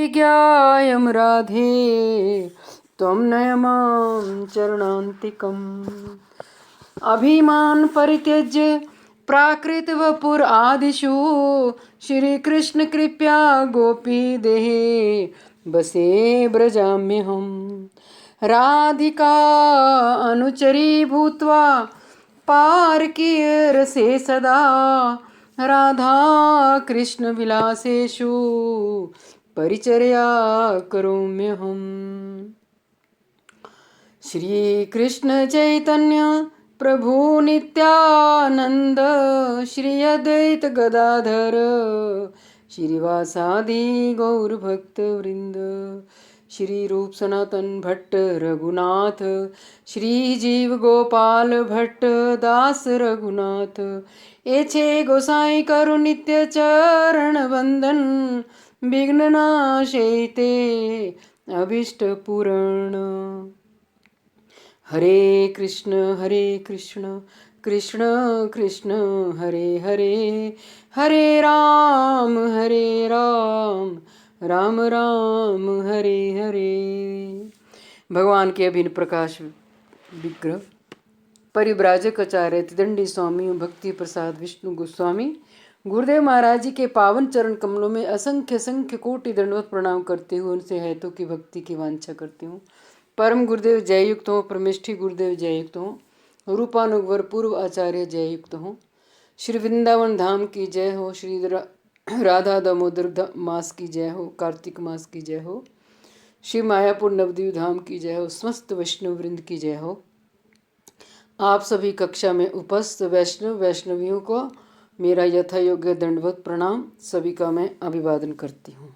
विज्ञायं राधे त्वं नय मां चरणान्तिकम्। अभिमान परित्यज्य प्राकृत वपुर आदिषु श्री कृष्ण कृपया गोपी देहे बसे ब्रजाम्यहम्। राधिका अनुचरी भूत्वा पारकीय रसे सदा राधा कृष्ण विलासेषु परिचर्या करोम्यहम्। श्री कृष्ण चैतन्य प्रभु नित्यानंद श्री अद्वैत गदाधर श्रीवासादि गौर भक्त वृंद श्री रूप सनातन भट्ट रघुनाथ श्री जीव गोपाल भट्ट दास रघुनाथ एछे गोसाई करु नित्य चरण वंदन विघ्न नाशे ते अभिष्ट पूरण। हरे कृष्ण कृष्ण कृष्ण हरे हरे हरे राम राम राम हरे हरे। भगवान के अभिन्न प्रकाश विग्रह परिव्राजक आचार्य तिदंडी स्वामी भक्ति प्रसाद विष्णु गोस्वामी गुरुदेव महाराज जी के पावन चरण कमलों में असंख्य संख्य कोटि दंडवत प्रणाम करते हुए उनसे हेतु की भक्ति की वांछा करती हूँ। परम गुरुदेव जययुक्त हो, परमेष्ठी गुरुदेव जययुक्त हो, रूपानुगवर पूर्व आचार्य जययुक्त हो। श्री वृंदावन धाम की जय हो, श्री राधा दामोदर मास की जय हो, कार्तिक मास की जय हो, श्री मायापुर नवद्वीप धाम की जय हो, समस्त वैष्णव वृंद की जय हो। आप सभी कक्षा में उपस्थित वैष्णव वैष्णवियों को मेरा यथा योग्य दंडवत प्रणाम, सभी का मैं अभिवादन करती हूँ।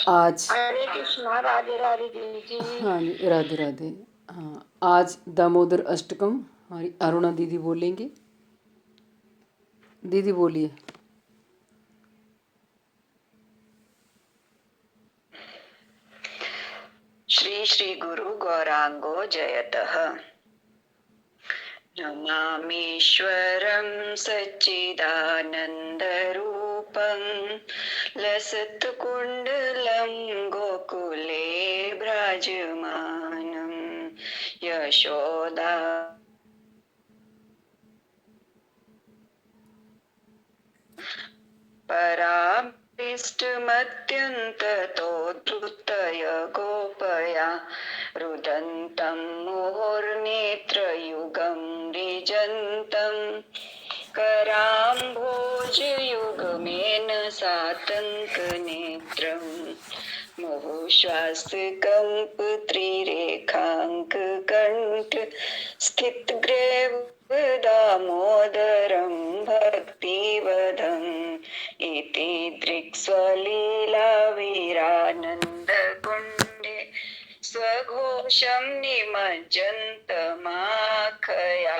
आज हरे कृष्णा राधे राधे जी। हाँ जी, राधे राधे। हाँ, आज दामोदर अष्टकम हमारी अरुणा दीदी बोलेंगे। दीदी बोलिए। श्री श्री गुरु गौरांगो जयतः। नमामीश्वरं सच्चिदानन्दरूपं लसत्कुण्डलं गोकुले विराजमानं यशोदा परामृष्टमत्यन्ततोद्धृतय गोपया रुदन्तं मुहुर्नेत्रयुगं रिजन्तं कराम्भोजयुगमेन सातङ्कनेत्रं मुहुश्वासकम्पत्रिरेखाङ्ककण्ठ स्थितग्रेव दामोदरं भक्तिवदम् इति दृक्स्वलीलाविरानन्दकुण्डे स्वघोषं निमज्जन्तमाखया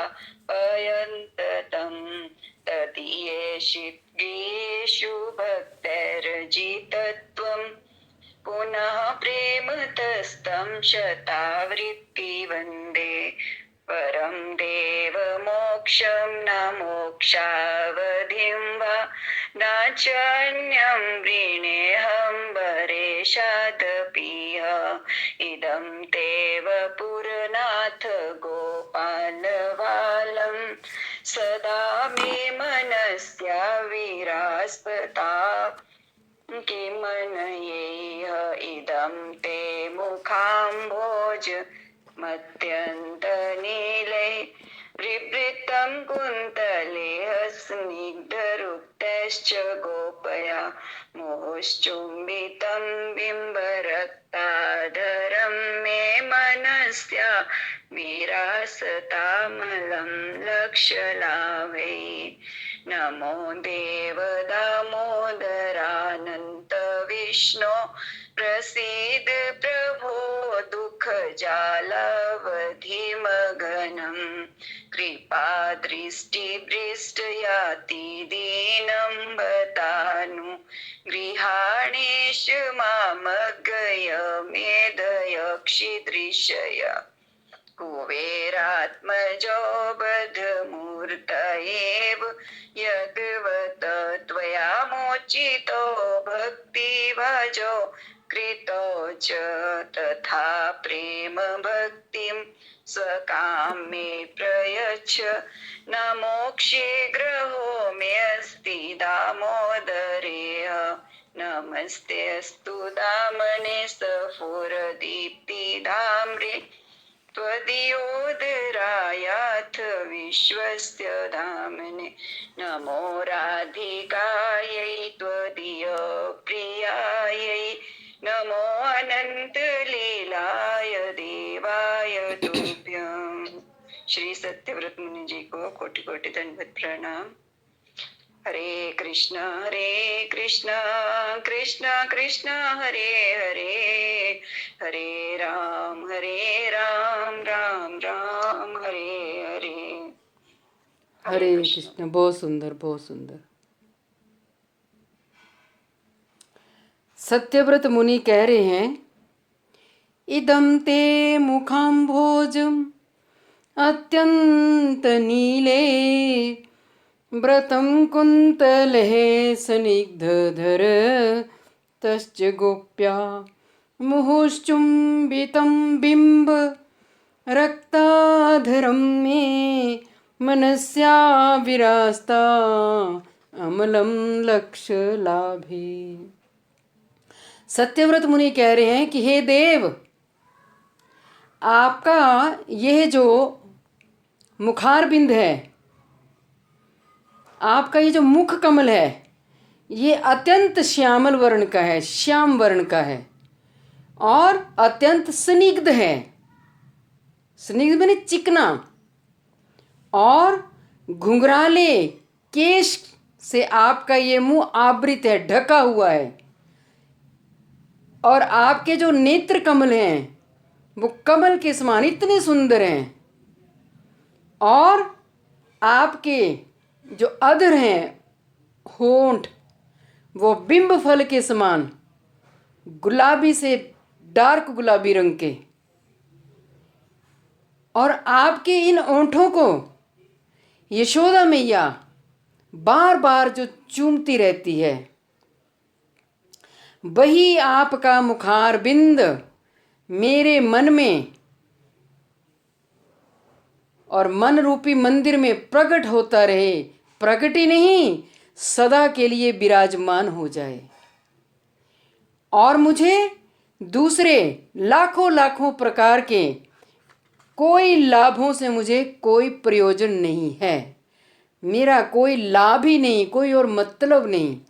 पयन्ततं तदीयेषु भक्तैर्जितत्वं पुनः प्रेमतस्तं शतावृत्ति वन्दे परं देवमोक्षं न मोक्षावधिं वा न चान्यं वृणेऽहं वरेशादपीह इदं देव पुरनाथ गोपालबालं सदा मे मनस्या विरास्पता किमनयेह इदं ते मुखाम्भोज मत्यन्तनीले विवृतं कुन्तलेह स्निग्धरुक्तश्च गोपया मोश्चुम्बितं बिम्बरक्ताधरं मे मनस्या विरासतामलं लक्ष्यलाभे नमो देव दामोदरानन्त विष्णो प्रसीद प्रभो दुःखजालावधिमगनं कृपादृष्टिभृष्टयाति दीनं बतानु गृहाणेश मामगय मेधयक्षिदृशय कुबेरात्मजो बद्धमूर्त एव यद्वत् त्वया चितो भक्तिभाजो कृतो च तथा प्रेम भक्तिं स्वकामे प्रयच्छ न मोक्षे ग्रहोऽस्ति दामोदरेय नमस्तेऽस्तु दामने स्फुरदीप्तिधाम्रे त्वदीयोदरायाथ विश्वस्य धामने नमो राधिकायै त्वदीयप्रियायै नमो अनन्तलीलाय देवाय तुभ्यम्। श्री सत्यव्रत मुनि जी को कोटि कोटि दंडवत प्रणाम। हरे कृष्ण कृष्ण कृष्ण हरे हरे हरे राम राम राम हरे हरे। हरे कृष्ण। बहुत सुंदर, बहुत सुंदर। सत्यव्रत मुनि कह रहे हैं, इदं ते मुखाम्भोजम् अत्यंत नीले व्रतं कुन्तलेः सनिग्धधर तश्च गोप्या मुहुश्चुम्बितं बिम्ब रक्ताधरं मे मनस्या विरास्ता अमलं लक्ष्यलाभे। सत्यव्रत मुनि कह रहे हैं कि हे देव, आपका यह जो मुखारबिंद है, आपका ये जो मुख कमल है, ये अत्यंत श्यामल वर्ण का है, श्याम वर्ण का है और अत्यंत स्निग्ध है। स्निग्ध माने चिकना, और घुंघराले केश से आपका ये मुंह आवृत है, ढका हुआ है। और आपके जो नेत्र कमल हैं वो कमल के समान इतने सुंदर हैं, और आपके जो अधर हैं, होंठ, वो बिंब फल के समान गुलाबी से डार्क गुलाबी रंग के। और आपके इन ओंठों को यशोदा मैया बार बार जो चूमती रहती है, वही आपका मुखार बिंद मेरे मन में और मन रूपी मंदिर में प्रकट होता रहे, प्रकट ही नहीं सदा के लिए विराजमान हो जाए, और मुझे दूसरे लाखों लाखों प्रकार के कोई लाभों से मुझे कोई प्रयोजन नहीं है। मेरा कोई लाभ ही नहीं, कोई और मतलब नहीं।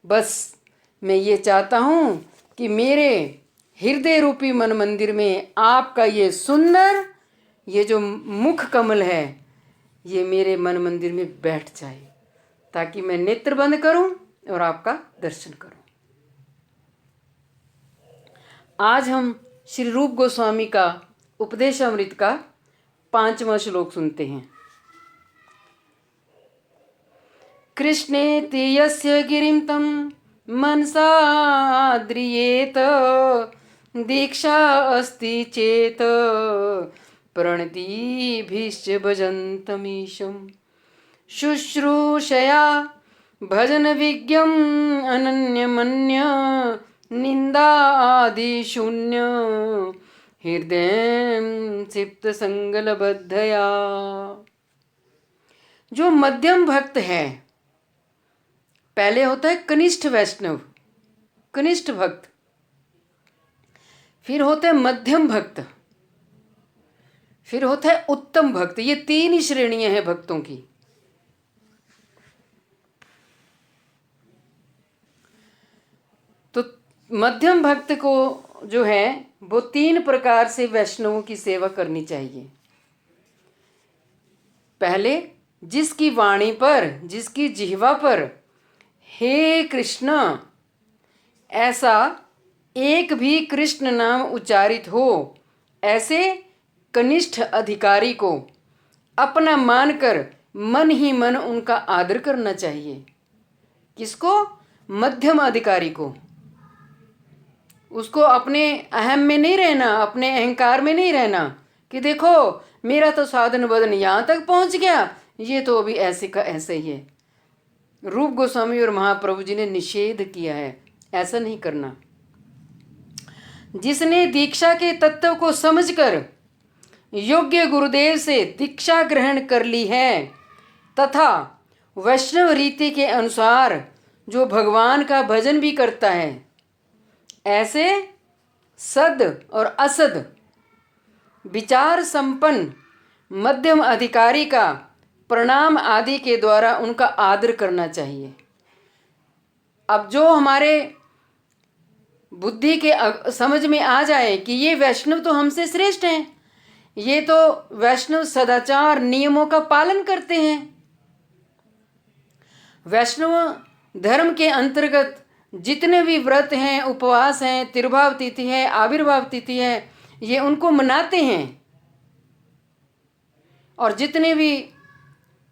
बस मैं ये चाहता हूँ कि मेरे हृदय रूपी मन मंदिर में आपका ये सुंदर, ये जो मुख कमल है, ये मेरे मन मंदिर में बैठ जाए, ताकि मैं नेत्र बंद करूं और आपका दर्शन करूं। आज हम श्री रूप गोस्वामी का उपदेशामृत का 5वां श्लोक सुनते हैं। कृष्णेति यस्य गिरिं तं मनसा आद्रियेत दीक्षा अस्ति चेत प्रणतिभिश्च भजन्तमीशं शुश्रूषया भजन विज्ञम् अनन्यमन्य निन्दादिशून्य हृदयं सिप्त संगलबद्धया। जो मध्यम भक्त है, पहले होता है कनिष्ठ वैष्णव, कनिष्ठ भक्त, फिर होता है मध्यम भक्त, फिर होता है उत्तम भक्त। ये 3 ही श्रेणियां हैं भक्तों की। तो मध्यम भक्त को जो है वो 3 प्रकार से वैष्णवों की सेवा करनी चाहिए। पहले, जिसकी वाणी पर, जिसकी जिह्वा पर हे कृष्ण ऐसा एक भी कृष्ण नाम उच्चारित हो, ऐसे कनिष्ठ अधिकारी को अपना मानकर मन ही मन उनका आदर करना चाहिए। किसको? मध्यम अधिकारी को। उसको अपने अहम में नहीं रहना, अपने अहंकार में नहीं रहना कि देखो मेरा तो साधन बदन यहाँ तक पहुँच गया, ये तो अभी ऐसे का ऐसे ही है। रूप गोस्वामी और महाप्रभु जी ने निषेध किया है, ऐसा नहीं करना। जिसने दीक्षा के तत्व को समझकर योग्य गुरुदेव से दीक्षा ग्रहण कर ली है तथा वैष्णव रीति के अनुसार जो भगवान का भजन भी करता है, ऐसे सद और असद विचार संपन्न मध्यम अधिकारी का प्रणाम आदि के द्वारा उनका आदर करना चाहिए। अब जो हमारे बुद्धि के समझ में आ जाए कि ये वैष्णव तो हमसे श्रेष्ठ हैं, ये तो वैष्णव सदाचार नियमों का पालन करते हैं, वैष्णव धर्म के अंतर्गत जितने भी व्रत हैं, उपवास हैं, तिरुभाव तिथि है, आविर्भाव तिथि है, ये उनको मनाते हैं, और जितने भी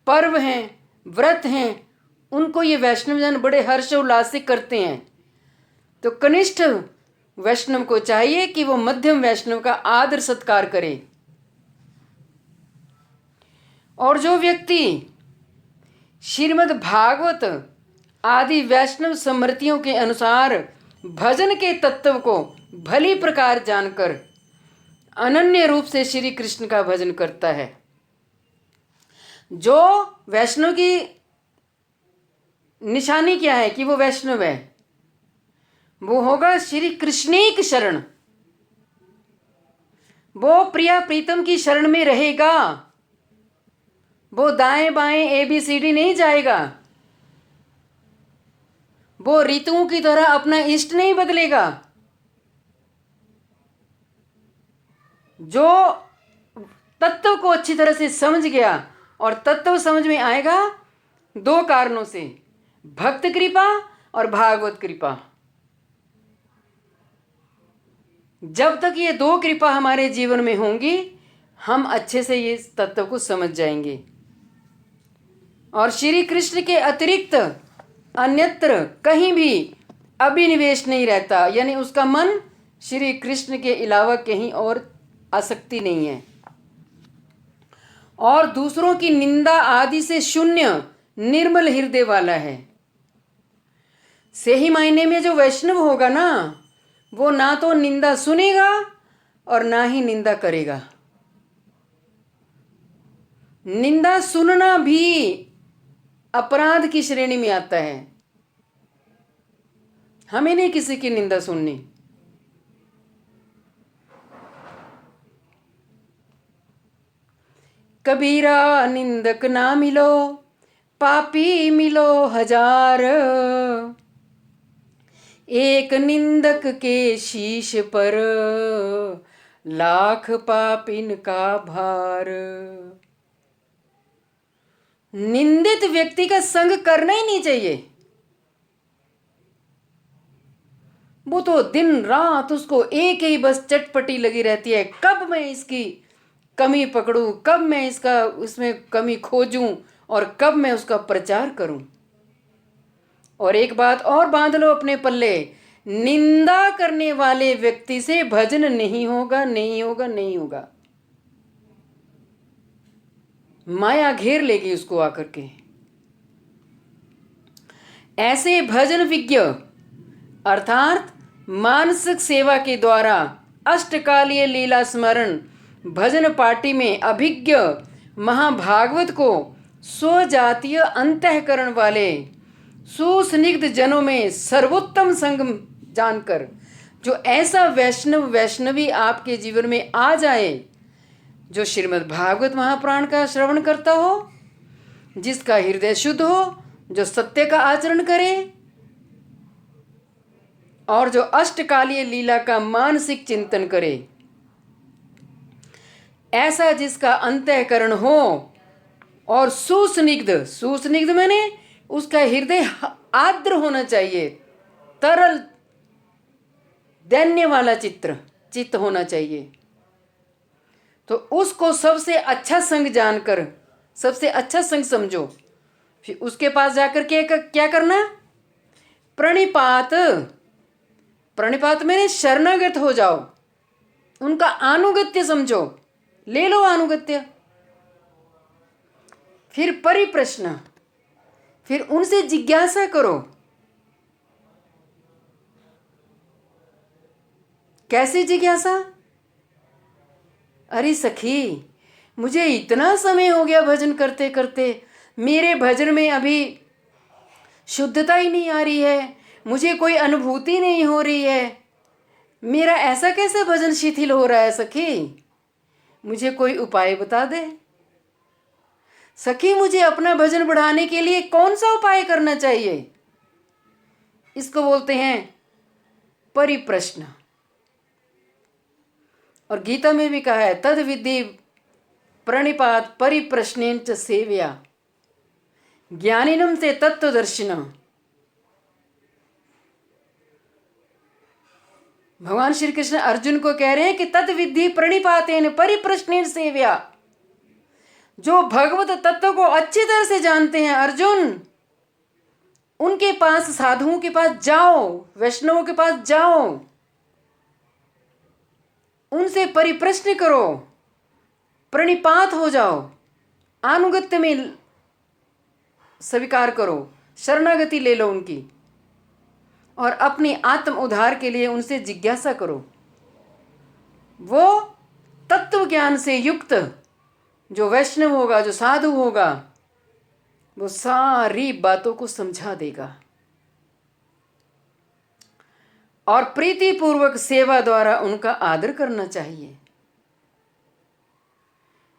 पर्व हैं, व्रत हैं, उनको ये वैष्णवजन बड़े हर्ष उल्लास से करते हैं। तो कनिष्ठ वैष्णव को चाहिए कि वो मध्यम वैष्णव का आदर सत्कार करे। और जो व्यक्ति श्रीमद् भागवत आदि वैष्णव स्मृतियों के अनुसार भजन के तत्व को भली प्रकार जानकर अनन्य रूप से श्री कृष्ण का भजन करता है, जो वैष्णव की निशानी क्या है कि वो वैष्णव है, वो होगा श्री कृष्णेक शरण, वो प्रिया प्रीतम की शरण में रहेगा, वो दाएं बाएं ABCD नहीं जाएगा, वो ऋतुओं की तरह अपना इष्ट नहीं बदलेगा। जो तत्व को अच्छी तरह से समझ गया, और तत्व समझ में आएगा दो कारणों से, भक्त कृपा और भागवत कृपा। जब तक ये दो कृपा हमारे जीवन में होंगी, हम अच्छे से ये तत्व को समझ जाएंगे, और श्री कृष्ण के अतिरिक्त अन्यत्र कहीं भी अभिनिवेश नहीं रहता, यानी उसका मन श्री कृष्ण के अलावा कहीं और आसक्ति नहीं है, और दूसरों की निंदा आदि से शून्य निर्मल हृदय वाला है। सही मायने में जो वैष्णव होगा ना, वो ना तो निंदा सुनेगा और ना ही निंदा करेगा। निंदा सुनना भी अपराध की श्रेणी में आता है। हमें नहीं किसी की निंदा सुननी। कबीरा निंदक ना मिलो, पापी मिलो हजार, एक निंदक के शीश पर लाख पापिन का भार। निंदित व्यक्ति का संग करना ही नहीं चाहिए। वो तो दिन रात उसको एक ही बस चटपटी लगी रहती है, कब मैं इसकी कमी पकड़ूं, कब मैं इसमें कमी खोजूं, और कब मैं उसका प्रचार करूं। और एक बात और बांध लो अपने पल्ले, निंदा करने वाले व्यक्ति से भजन नहीं होगा, नहीं होगा, नहीं होगा। माया घेर लेगी उसको आकर के। ऐसे भजन विज्ञ अर्थात मानसिक सेवा के द्वारा अष्टकालीय लीला स्मरण भजन पार्टी में अभिज्ञ महाभागवत को स्वजातीय अंतःकरण वाले सुस्निग्ध जनों में सर्वोत्तम संग जानकर, जो ऐसा वैष्णव वैष्णवी आपके जीवन में आ जाए, जो श्रीमद् भागवत महापुराण का श्रवण करता हो, जिसका हृदय शुद्ध हो, जो सत्य का आचरण करे, और जो अष्टकालीय लीला का मानसिक चिंतन करे, ऐसा जिसका अंतःकरण हो और सुस्निग्ध, सुस्निग्ध मैंने उसका हृदय आर्द्र होना चाहिए, तरल दैन्य वाला चित्त होना चाहिए। तो उसको सबसे अच्छा संग जानकर, सबसे अच्छा संग समझो, फिर उसके पास जाकर के क्या करना, प्रणिपात। प्रणिपात मैंने शरणागत हो जाओ, उनका अनुगत्य समझो, ले लो अनुगत्य। फिर परिप्रश्न, फिर उनसे जिज्ञासा करो। कैसी जिज्ञासा? अरे सखी, मुझे इतना समय हो गया भजन करते करते, मेरे भजन में अभी शुद्धता ही नहीं आ रही है, मुझे कोई अनुभूति नहीं हो रही है, मेरा ऐसा कैसे भजन शिथिल हो रहा है सखी? मुझे कोई उपाय बता दे सखी। मुझे अपना भजन बढ़ाने के लिए कौन सा उपाय करना चाहिए? इसको बोलते हैं परिप्रश्न। और गीता में भी कहा है, तद विद्धि प्रणिपात परिप्रश्नेन च सेव्या ज्ञानिनम से तत्वदर्शिनम। भगवान श्री कृष्ण अर्जुन को कह रहे हैं कि तद विद्धि प्रणिपातेन परिप्रश्नेन सेव्या। जो भगवत तत्व को अच्छी तरह से जानते हैं अर्जुन, उनके पास, साधुओं के पास जाओ, वैष्णवों के पास जाओ, उनसे परिप्रश्न करो, प्रणिपात हो जाओ, अनुगत्य में स्वीकार करो, शरणागति ले लो उनकी, और अपनी आत्म उद्धार के लिए उनसे जिज्ञासा करो। वो तत्व ज्ञान से युक्त जो वैष्णव होगा, जो साधु होगा, वो सारी बातों को समझा देगा। और प्रीतिपूर्वक सेवा द्वारा उनका आदर करना चाहिए।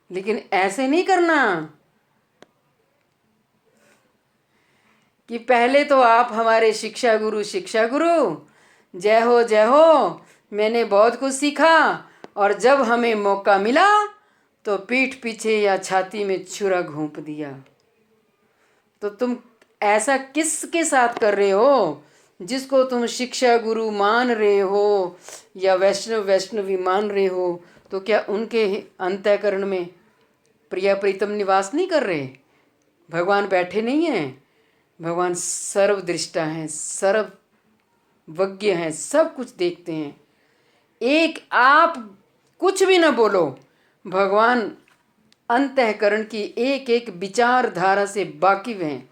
लेकिन ऐसे नहीं करना कि पहले तो आप हमारे शिक्षा गुरु, जय हो, मैंने बहुत कुछ सीखा, और जब हमें मौका मिला तो पीठ पीछे या छाती में छुरा घोंप दिया। तो तुम ऐसा किसके साथ कर रहे हो? जिसको तुम शिक्षा गुरु मान रहे हो या वैष्णवी मान रहे हो, तो क्या उनके अंतःकरण में प्रिया प्रीतम निवास नहीं कर रहे? भगवान बैठे नहीं हैं? भगवान सर्वदृष्टा हैं, सर्वज्ञ हैं, सब कुछ देखते हैं। एक आप कुछ भी ना बोलो, भगवान अंतःकरण की एक एक विचारधारा से वाकिफ हैं।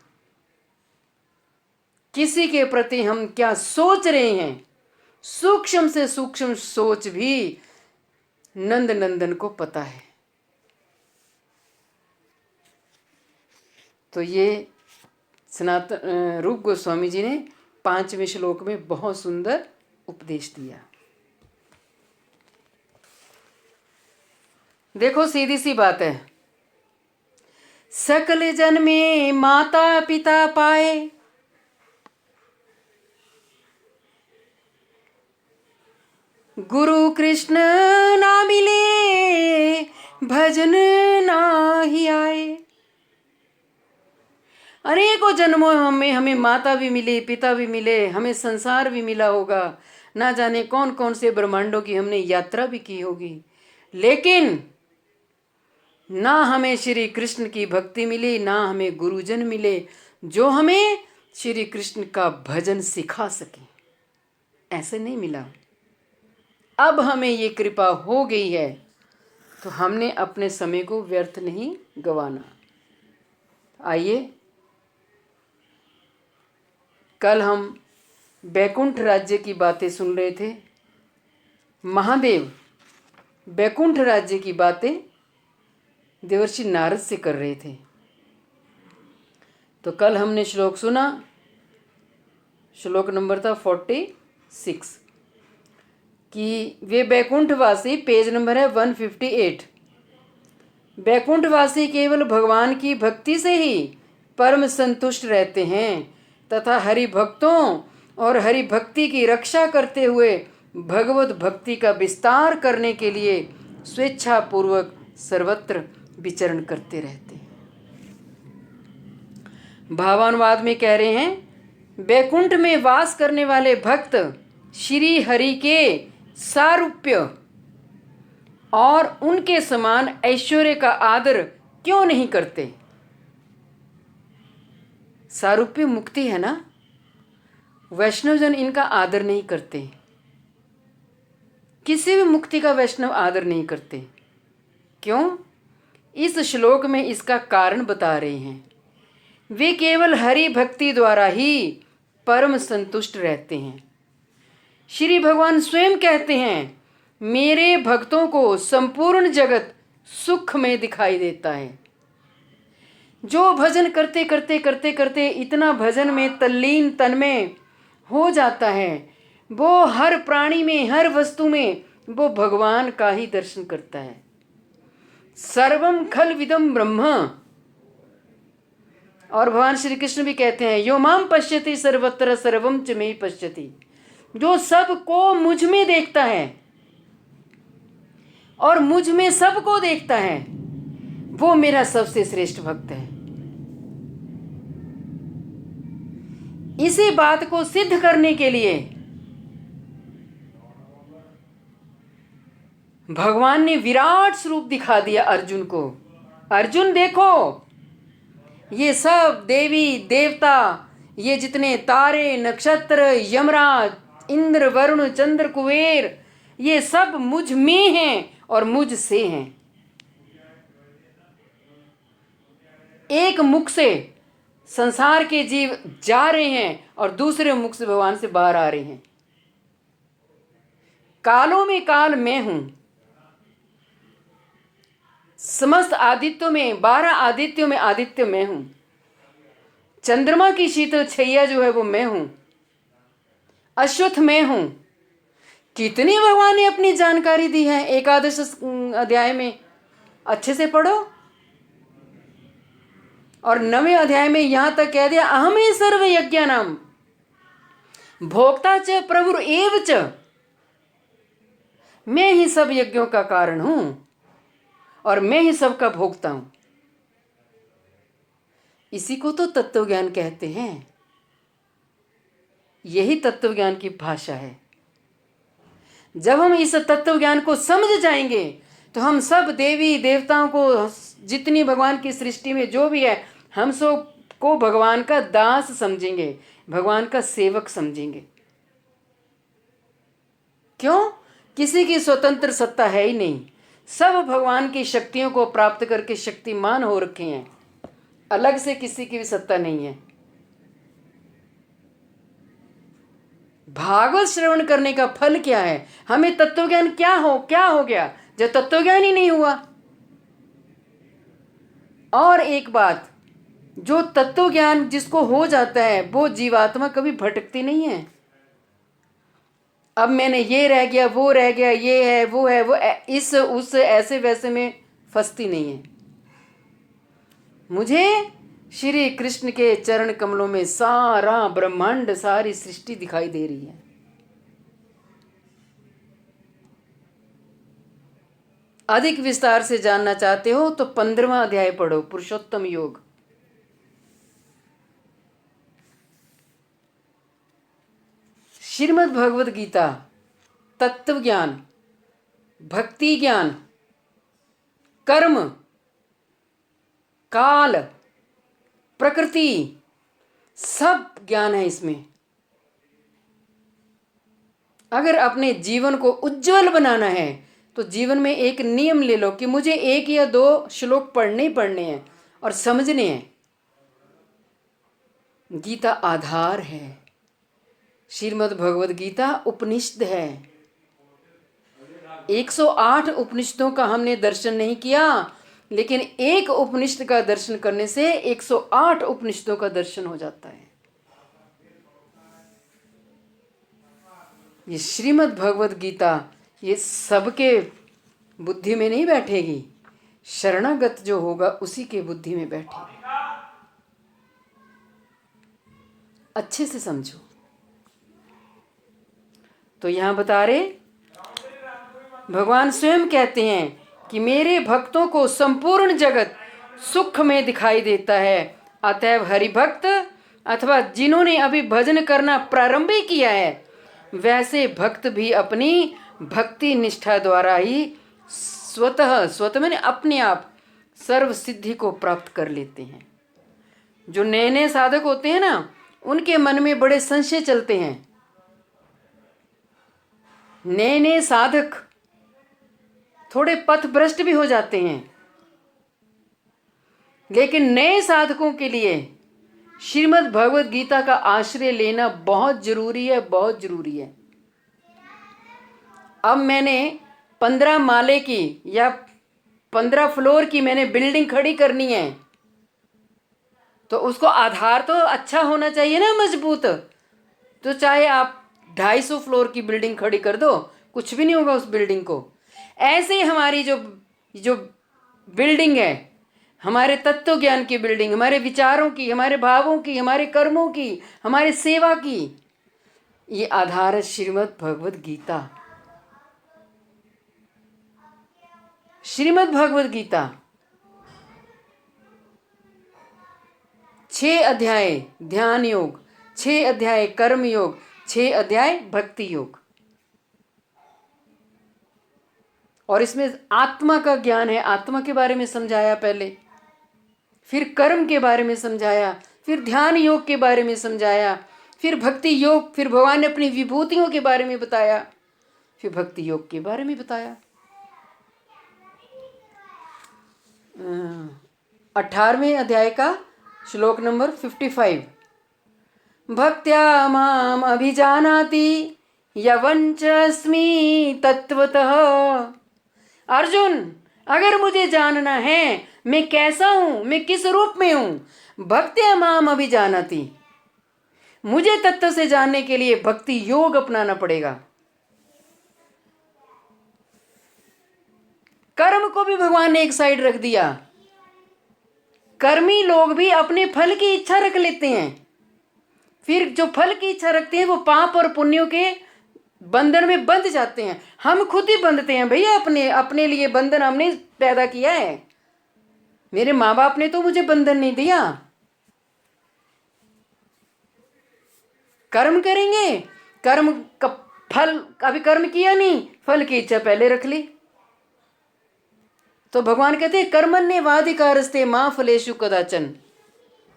किसी के प्रति हम क्या सोच रहे हैं, सूक्ष्म से सूक्ष्म सोच भी नंद नंदन को पता है। तो ये सनातन रूप गोस्वामी जी ने 5वें श्लोक में बहुत सुंदर उपदेश दिया। देखो, सीधी सी बात है, सकल जन में माता पिता पाए, गुरु कृष्ण ना मिले, भजन ना ही आए। अनेकों जन्मों में हमें माता भी मिली, पिता भी मिले, हमें संसार भी मिला होगा, ना जाने कौन कौन से ब्रह्मांडों की हमने यात्रा भी की होगी, लेकिन ना हमें श्री कृष्ण की भक्ति मिली, ना हमें गुरुजन मिले जो हमें श्री कृष्ण का भजन सिखा सके। ऐसे नहीं मिला। अब हमें ये कृपा हो गई है, तो हमने अपने समय को व्यर्थ नहीं गंवाना। आइए, कल हम बैकुंठ राज्य की बातें सुन रहे थे। महादेव बैकुंठ राज्य की बातें देवर्षि नारद से कर रहे थे। तो कल हमने श्लोक सुना, श्लोक नंबर था 46, कि वे बैकुंठवासी, पेज नंबर है 158, बैकुंठवासी केवल भगवान की भक्ति से ही परम संतुष्ट रहते हैं तथा हरि भक्तों और हरि भक्ति की रक्षा करते हुए भगवत भक्ति का विस्तार करने के लिए स्वेच्छापूर्वक सर्वत्र विचरण करते रहते हैं। भावानुवाद में कह रहे हैं, बैकुंठ में वास करने वाले भक्त श्री हरि के सारूप्य और उनके समान ऐश्वर्य का आदर क्यों नहीं करते? सारूप्य मुक्ति है ना, वैष्णवजन इनका आदर नहीं करते, किसी भी मुक्ति का वैष्णव आदर नहीं करते। क्यों? इस श्लोक में इसका कारण बता रहे हैं। वे केवल हरि भक्ति द्वारा ही परम संतुष्ट रहते हैं। श्री भगवान स्वयं कहते हैं, मेरे भक्तों को संपूर्ण जगत सुख में दिखाई देता है। जो भजन करते करते करते करते इतना भजन में तल्लीन तन्मय हो जाता है, वो हर प्राणी में, हर वस्तु में वो भगवान का ही दर्शन करता है। सर्वम खल विदम ब्रह्म। और भगवान श्री कृष्ण भी कहते हैं, यो माम पश्यति सर्वत्र सर्वम च मे पश्यति। जो सबको मुझ में देखता है और मुझ में सबको देखता है, वो मेरा सबसे श्रेष्ठ भक्त है। इसी बात को सिद्ध करने के लिए भगवान ने विराट स्वरूप दिखा दिया अर्जुन को। अर्जुन देखो, ये सब देवी देवता, ये जितने तारे नक्षत्र, यमराज, इंद्र, वरुण, चंद्र, कुबेर, ये सब मुझ में हैं और मुझ से हैं। एक मुख से संसार के जीव जा रहे हैं और दूसरे मुख से भगवान से बाहर आ रहे हैं। कालों में काल मैं हूं। समस्त आदित्यों में, 12 आदित्यों में आदित्य मैं हूं। चंद्रमा की शीतल छैया जो है वो मैं हूं। अश्वत्थ मैं हूं। कितनी भगवान ने अपनी जानकारी दी है एकादश अध्याय में, अच्छे से पढ़ो। और 9वें अध्याय में यहां तक कह दिया, अहमे सर्व यज्ञानाम भोक्ता च प्रभुर एव च। मैं ही सब यज्ञों का कारण हूं और मैं ही सबका भोक्ता हूं। इसी को तो तत्व ज्ञान कहते हैं। यही तत्व ज्ञान की भाषा है। जब हम इस तत्व ज्ञान को समझ जाएंगे तो हम सब देवी देवताओं को, जितनी भगवान की सृष्टि में जो भी है, हम सब को भगवान का दास समझेंगे, भगवान का सेवक समझेंगे। क्यों? किसी की स्वतंत्र सत्ता है ही नहीं। सब भगवान की शक्तियों को प्राप्त करके शक्तिमान हो रखे हैं। अलग से किसी की भी सत्ता नहीं है। भागवत श्रवण करने का फल क्या है? हमें तत्वज्ञान क्या हो गया जब तत्वज्ञान ही नहीं हुआ। और एक बात, जो तत्वज्ञान जिसको हो जाता है वो जीवात्मा कभी भटकती नहीं है। अब मैंने ये रह गया, वो रह गया, ये है, वो है, वो इस उस ऐसे वैसे में फंसती नहीं है। मुझे श्री कृष्ण के चरण कमलों में सारा ब्रह्मांड, सारी सृष्टि दिखाई दे रही है। अधिक विस्तार से जानना चाहते हो तो 15वां अध्याय पढ़ो, पुरुषोत्तम योग। श्रीमद् भगवद गीता तत्व ज्ञान, भक्ति ज्ञान, कर्म, काल, प्रकृति, सब ज्ञान है इसमें। अगर अपने जीवन को उज्जवल बनाना है तो जीवन में एक नियम ले लो कि मुझे 1 या 2 श्लोक पढ़ने ही पढ़ने हैं और समझने हैं। गीता आधार है। श्रीमद् भगवद गीता उपनिषद है। 108 उपनिषदों का हमने दर्शन नहीं किया, लेकिन एक उपनिषद का दर्शन करने से 108 उपनिषदों का दर्शन हो जाता है। ये श्रीमद् भगवद गीता ये सबके बुद्धि में नहीं बैठेगी, शरणागत जो होगा उसी के बुद्धि में बैठेगी। अच्छे से समझो। तो यहां बता रहे, भगवान स्वयं कहते हैं कि मेरे भक्तों को संपूर्ण जगत सुख में दिखाई देता है। अतएव हरिभक्त अथवा जिन्होंने अभी भजन करना प्रारंभ ही किया है, वैसे भक्त भी अपनी भक्ति निष्ठा द्वारा ही स्वतः मैंने अपने आप सर्व सिद्धि को प्राप्त कर लेते हैं। जो नए नए साधक होते हैं ना, उनके मन में बड़े संशय चलते हैं। नए नए साधक थोड़े पथ भ्रष्ट भी हो जाते हैं, लेकिन नए साधकों के लिए श्रीमद् भगवद गीता का आश्रय लेना बहुत जरूरी है, बहुत जरूरी है। अब मैंने 15 माले की या 15 फ्लोर की मैंने बिल्डिंग खड़ी करनी है, तो उसको आधार तो अच्छा होना चाहिए ना, मजबूत। तो चाहे आप 250 फ्लोर की बिल्डिंग खड़ी कर दो, कुछ भी नहीं होगा उस बिल्डिंग को। ऐसे ही हमारी जो जो बिल्डिंग है, हमारे तत्व ज्ञान की बिल्डिंग, हमारे विचारों की, हमारे भावों की, हमारे कर्मों की, हमारे सेवा की, ये आधार है श्रीमद् भगवद गीता। श्रीमद् भगवद गीता 6 अध्याय ध्यान योग, 6 अध्याय कर्म योग, 6 अध्याय भक्ति योग। और इसमें आत्मा का ज्ञान है, आत्मा के बारे में समझाया पहले, फिर कर्म के बारे में समझाया, फिर ध्यान योग के बारे में समझाया, फिर भक्ति योग, फिर भगवान ने अपनी विभूतियों के बारे में बताया, फिर भक्ति योग के बारे में बताया। 18वें अध्याय का श्लोक नंबर 55। भक्त्या माम अभिजानाति यवंच अस्मि तत्वतः। अर्जुन, अगर मुझे जानना है मैं कैसा हूं, मैं किस रूप में हूं, भक्त्या माम अभिजानाति, मुझे तत्व से जानने के लिए भक्ति योग अपनाना पड़ेगा। कर्म को भी भगवान ने एक साइड रख दिया। कर्मी लोग भी अपने फल की इच्छा रख लेते हैं, फिर जो फल की इच्छा रखते हैं वो पाप और पुण्यों के बंधन में बंध जाते हैं। हम खुद ही बंधते हैं भैया, अपने अपने लिए बंधन हमने पैदा किया है। मेरे माँ बाप ने तो मुझे बंधन नहीं दिया। कर्म करेंगे, कर्म का फल, अभी कर्म किया नहीं, फल की इच्छा पहले रख ली। तो भगवान कहते हैं कर्मण्येवाधिकारस्ते मा फलेषु कदाचन।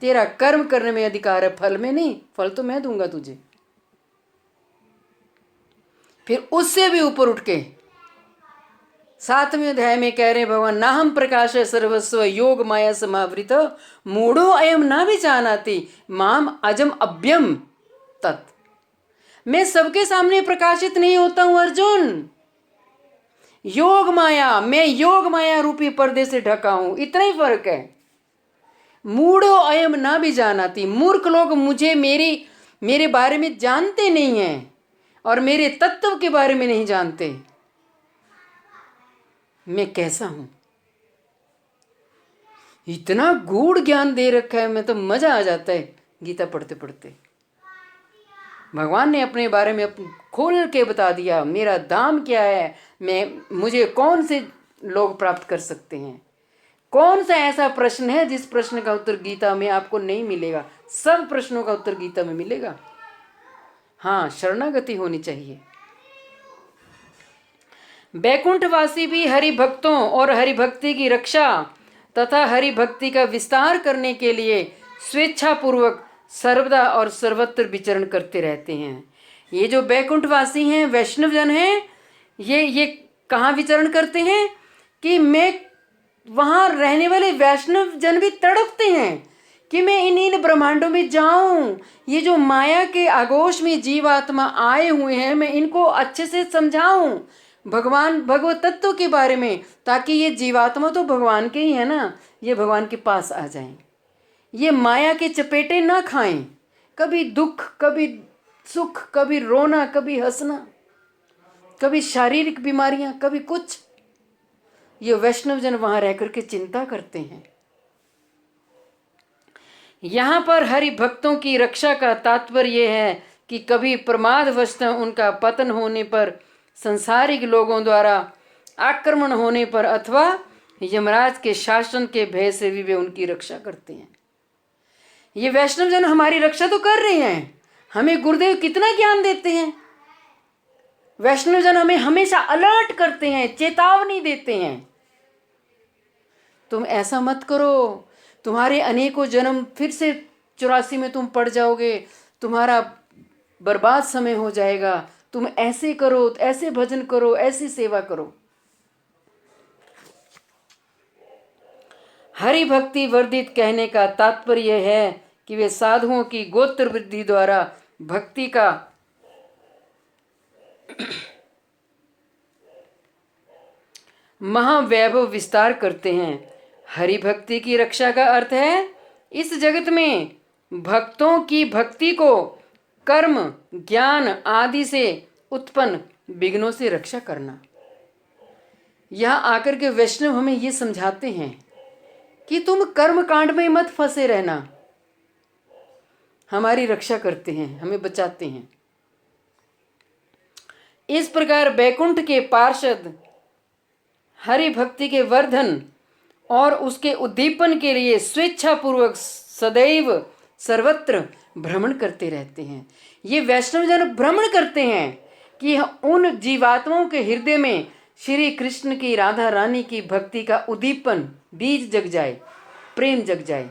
तेरा कर्म करने में अधिकार है, फल में नहीं। फल तो मैं दूंगा तुझे। फिर उससे भी ऊपर उठ के 7वें अध्याय में कह रहे हैं भगवान, नाहम प्रकाश सर्वस्व योग माया समावृत मूढ़ो अयम ना भी जानाति माम अजम अभ्यम तत्। मैं सबके सामने प्रकाशित नहीं होता हूं अर्जुन। योग माया, मैं योग माया रूपी पर्दे से ढका हूं, इतना ही फर्क है। मूढ़ो अयम ना भी जानाति, मूर्ख लोग मुझे मेरे बारे में जानते नहीं हैं और मेरे तत्व के बारे में नहीं जानते मैं कैसा हूं। इतना गूढ़ ज्ञान दे रखा है, मैं तो मजा आ जाता है गीता पढ़ते पढ़ते। भगवान ने अपने बारे में खोल के बता दिया, मेरा दाम क्या है, मुझे कौन से लोग प्राप्त कर सकते हैं। कौन सा ऐसा प्रश्न है जिस प्रश्न का उत्तर गीता में आपको नहीं मिलेगा? सब प्रश्नों का उत्तर गीता में मिलेगा। हाँ, शरणागति होनी चाहिए। बैकुंठवासी भी हरि भक्तों और हरि भक्ति की रक्षा तथा हरि भक्ति का विस्तार करने के लिए स्वेच्छापूर्वक सर्वदा और सर्वत्र विचरण करते रहते हैं। ये जो बैकुंठवासी हैं, वैष्णव जन हैं, ये कहाँ विचरण करते हैं कि मैं वहाँ रहने वाले वैष्णव जन भी तड़पते हैं कि मैं इन ब्रह्मांडों में जाऊं। ये जो माया के आगोश में जीवात्मा आए हुए हैं, मैं इनको अच्छे से समझाऊं भगवान भगवत तत्व के बारे में, ताकि ये जीवात्मा तो भगवान के ही है ना, ये भगवान के पास आ जाएं, ये माया के चपेटे ना खाएं। कभी दुख, कभी सुख, कभी रोना, कभी हंसना, कभी शारीरिक बीमारियां, कभी कुछ। ये वैष्णव जन वहां रह करके चिंता करते हैं। यहाँ पर हरि भक्तों की रक्षा का तात्पर्य यह है कि कभी प्रमादवश उनका पतन होने पर, संसारिक लोगों द्वारा आक्रमण होने पर अथवा यमराज के शासन के भय से भी वे उनकी रक्षा करते हैं। ये वैष्णव जन हमारी रक्षा तो कर रहे हैं। हमें गुरुदेव कितना ज्ञान देते हैं। वैष्णव जन हमें हमेशा अलर्ट करते हैं, चेतावनी देते हैं, तुम ऐसा मत करो, तुम्हारे अनेकों जन्म फिर से 84 में तुम पड़ जाओगे, तुम्हारा बर्बाद समय हो जाएगा, तुम ऐसे करो, ऐसे भजन करो, ऐसी सेवा करो। हरि भक्ति वर्धित कहने का तात्पर्य है कि वे साधुओं की गोत्र वृद्धि द्वारा भक्ति का महावैभव विस्तार करते हैं। हरि भक्ति की रक्षा का अर्थ है इस जगत में भक्तों की भक्ति को कर्म ज्ञान आदि से उत्पन्न विघ्नों से रक्षा करना। यहाँ आकर के वैष्णव हमें ये समझाते हैं कि तुम कर्म कांड में मत फंसे रहना, हमारी रक्षा करते हैं, हमें बचाते हैं। इस प्रकार बैकुंठ के पार्षद हरि भक्ति के वर्धन और उसके उद्दीपन के लिए स्वेच्छापूर्वक सदैव सर्वत्र भ्रमण करते रहते हैं। ये वैष्णवजन भ्रमण करते हैं कि उन जीवात्माओं के हृदय में श्री कृष्ण की राधा रानी की भक्ति का उद्दीपन बीज जग जाए, प्रेम जग जाए।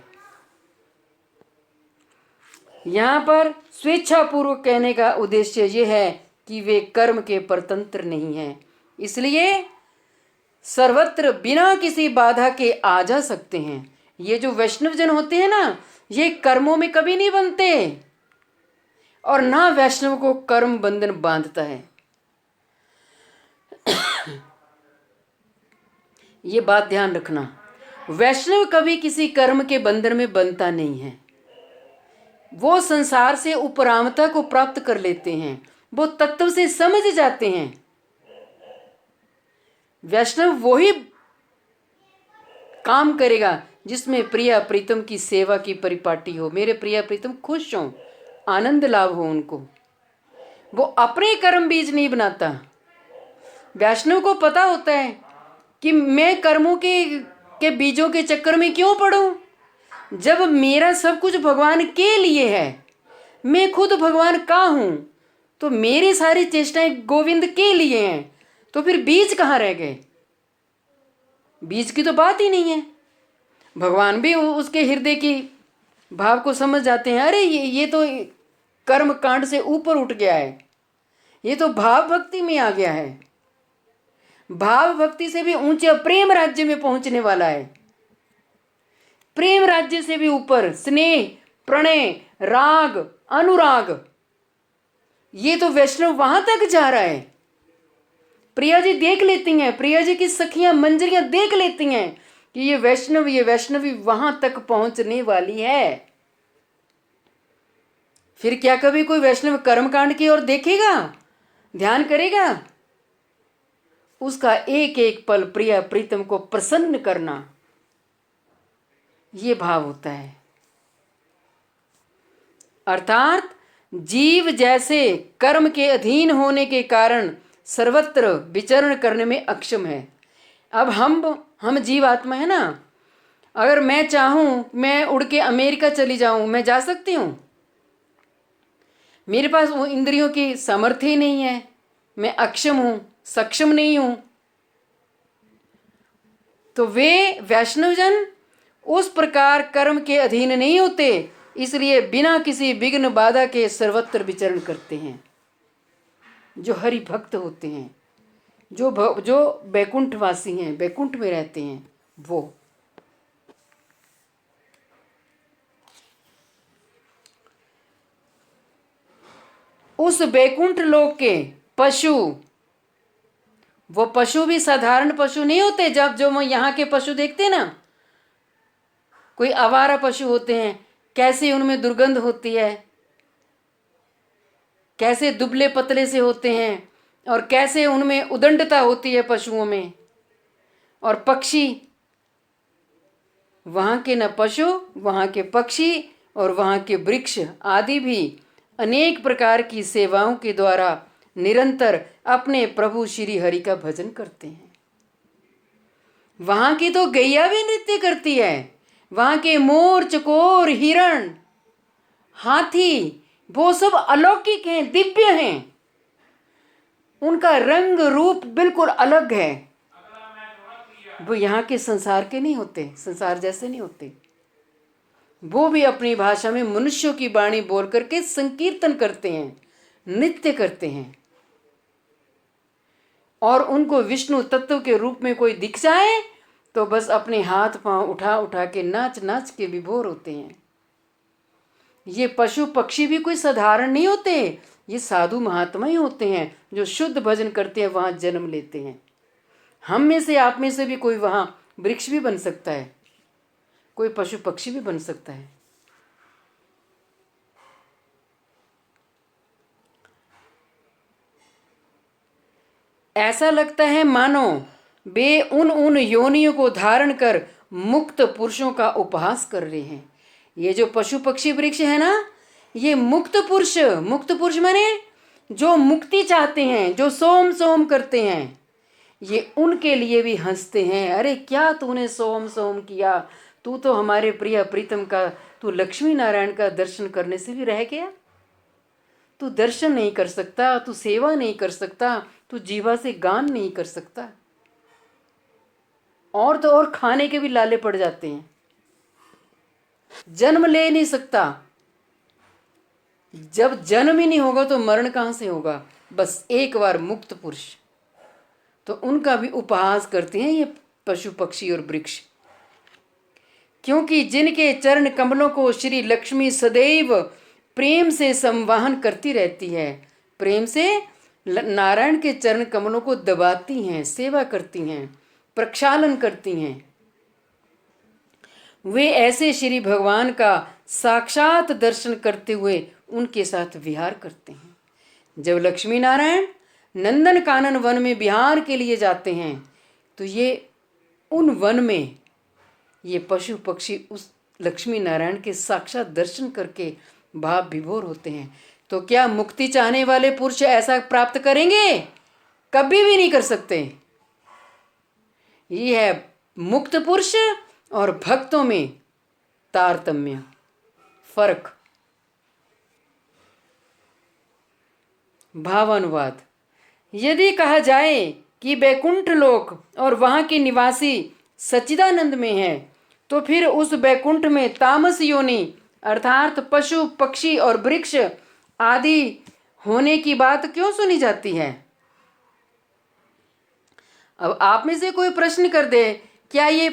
यहाँ पर स्वेच्छापूर्वक कहने का उद्देश्य ये है कि वे कर्म के परतंत्र नहीं हैं, इसलिए सर्वत्र बिना किसी बाधा के आ जा सकते हैं। ये जो वैष्णवजन होते हैं ना, ये कर्मों में कभी नहीं बनते और ना वैष्णव को कर्म बंधन बांधता है। ये बात ध्यान रखना, वैष्णव कभी किसी कर्म के बंधन में बंधता नहीं है। वो संसार से उपरामता को प्राप्त कर लेते हैं, वो तत्व से समझ जाते हैं। वैष्णव वही काम करेगा जिसमें प्रिया प्रीतम की सेवा की परिपाटी हो, मेरे प्रिया प्रीतम खुश हों, आनंद लाभ हो उनको। वो अपने कर्म बीज नहीं बनाता। वैष्णव को पता होता है कि मैं कर्मों के बीजों के चक्कर में क्यों पड़ूं, जब मेरा सब कुछ भगवान के लिए है, मैं खुद भगवान का हूं, तो मेरी सारी चेष्टाएं गोविंद के लिए हैं, तो फिर बीज कहाँ रह गए? बीज की तो बात ही नहीं है। भगवान भी उसके हृदय की भाव को समझ जाते हैं। अरे ये तो कर्म कांड से ऊपर उठ गया है, ये तो भाव भक्ति में आ गया है, भाव भक्ति से भी ऊंचे प्रेम राज्य में पहुंचने वाला है। प्रेम राज्य से भी ऊपर स्नेह प्रणय राग अनुराग, ये तो वैष्णव वहां तक जा रहा है। प्रिया जी देख लेती हैं, प्रिया जी की सखियां मंजरियां देख लेती हैं कि ये वैष्णवी वहां तक पहुंचने वाली है। फिर क्या कभी कोई वैष्णव कर्मकांड की ओर देखेगा, ध्यान करेगा? उसका एक एक पल प्रिया प्रीतम को प्रसन्न करना, ये भाव होता है। अर्थात जीव जैसे कर्म के अधीन होने के कारण सर्वत्र विचरण करने में अक्षम है। अब हम जीव आत्मा है ना, अगर मैं चाहूं मैं उड़ के अमेरिका चली जाऊं, मैं जा सकती हूं? मेरे पास वो इंद्रियों की सामर्थ्य ही नहीं है, मैं अक्षम हूं, सक्षम नहीं हूं। तो वे वैष्णवजन उस प्रकार कर्म के अधीन नहीं होते, इसलिए बिना किसी विघ्न बाधा के सर्वत्र विचरण करते हैं। जो हरि भक्त होते हैं, जो बैकुंठवासी हैं, बैकुंठ में रहते हैं, वो उस बैकुंठ लोक के पशु, वो पशु भी साधारण पशु नहीं होते। जब जो हम यहाँ के पशु देखते हैं ना, कोई आवारा पशु होते हैं, कैसे उनमें दुर्गंध होती है, कैसे दुबले पतले से होते हैं, और कैसे उनमें उदंडता होती है पशुओं में। और पक्षी, वहाँ के न पशु, वहाँ के पक्षी और वहाँ के वृक्ष आदि भी अनेक प्रकार की सेवाओं के द्वारा निरंतर अपने प्रभु श्री हरि का भजन करते हैं। वहाँ की तो गैया भी नृत्य करती है, वहाँ के मोर चकोर हिरण हाथी, वो सब अलौकिक हैं, दिव्य हैं, उनका रंग रूप बिल्कुल अलग है। वो यहाँ के संसार के नहीं होते, संसार जैसे नहीं होते। वो भी अपनी भाषा में मनुष्यों की वाणी बोल करके संकीर्तन करते हैं, नृत्य करते हैं। और उनको विष्णु तत्व के रूप में कोई दिख जाए तो बस अपने हाथ पांव उठा उठा के नाच नाच के विभोर होते हैं। ये पशु पक्षी भी कोई साधारण नहीं होते, ये साधु महात्मा ही होते हैं जो शुद्ध भजन करते हैं, वहाँ जन्म लेते हैं। हम में से, आप में से भी कोई वहाँ वृक्ष भी बन सकता है, कोई पशु पक्षी भी बन सकता है। ऐसा लगता है मानो वे उन योनियों को धारण कर मुक्त पुरुषों का उपहास कर रहे हैं। ये जो पशु पक्षी वृक्ष है ना, ये मुक्त पुरुष माने जो मुक्ति चाहते हैं, जो सोम सोम करते हैं, ये उनके लिए भी हंसते हैं। अरे क्या तूने सोम सोम किया, तू तो हमारे प्रिय प्रीतम का, तू लक्ष्मी नारायण का दर्शन करने से भी रह गया। तू दर्शन नहीं कर सकता, तू सेवा नहीं कर सकता, तू जीवा से गान नहीं कर सकता, और तो और खाने के भी लाले पड़ जाते हैं। जन्म ले नहीं सकता, जब जन्म ही नहीं होगा तो मरण कहाँ से होगा। बस एक बार मुक्त पुरुष, तो उनका भी उपहास करते हैं ये पशु पक्षी और वृक्ष। क्योंकि जिनके चरण कमलों को श्री लक्ष्मी सदैव प्रेम से संवाहन करती रहती है, प्रेम से नारायण के चरण कमलों को दबाती हैं, सेवा करती हैं, प्रक्षालन करती हैं, वे ऐसे श्री भगवान का साक्षात दर्शन करते हुए उनके साथ विहार करते हैं। जब लक्ष्मी नारायण नंदन कानन वन में विहार के लिए जाते हैं, तो ये उन वन में ये पशु पक्षी उस लक्ष्मी नारायण के साक्षात दर्शन करके भाव विभोर होते हैं। तो क्या मुक्ति चाहने वाले पुरुष ऐसा प्राप्त करेंगे? कभी भी नहीं कर सकते। ये है मुक्त पुरुष और भक्तों में तारतम्य, फर्क। भावानुवाद। यदि कहा जाए कि बैकुंठ लोक और वहाँ के निवासी सच्चिदानंद में है, तो फिर उस बैकुंठ में तामस योनि अर्थात पशु पक्षी और वृक्ष आदि होने की बात क्यों सुनी जाती है? अब आप में से कोई प्रश्न कर दे, क्या ये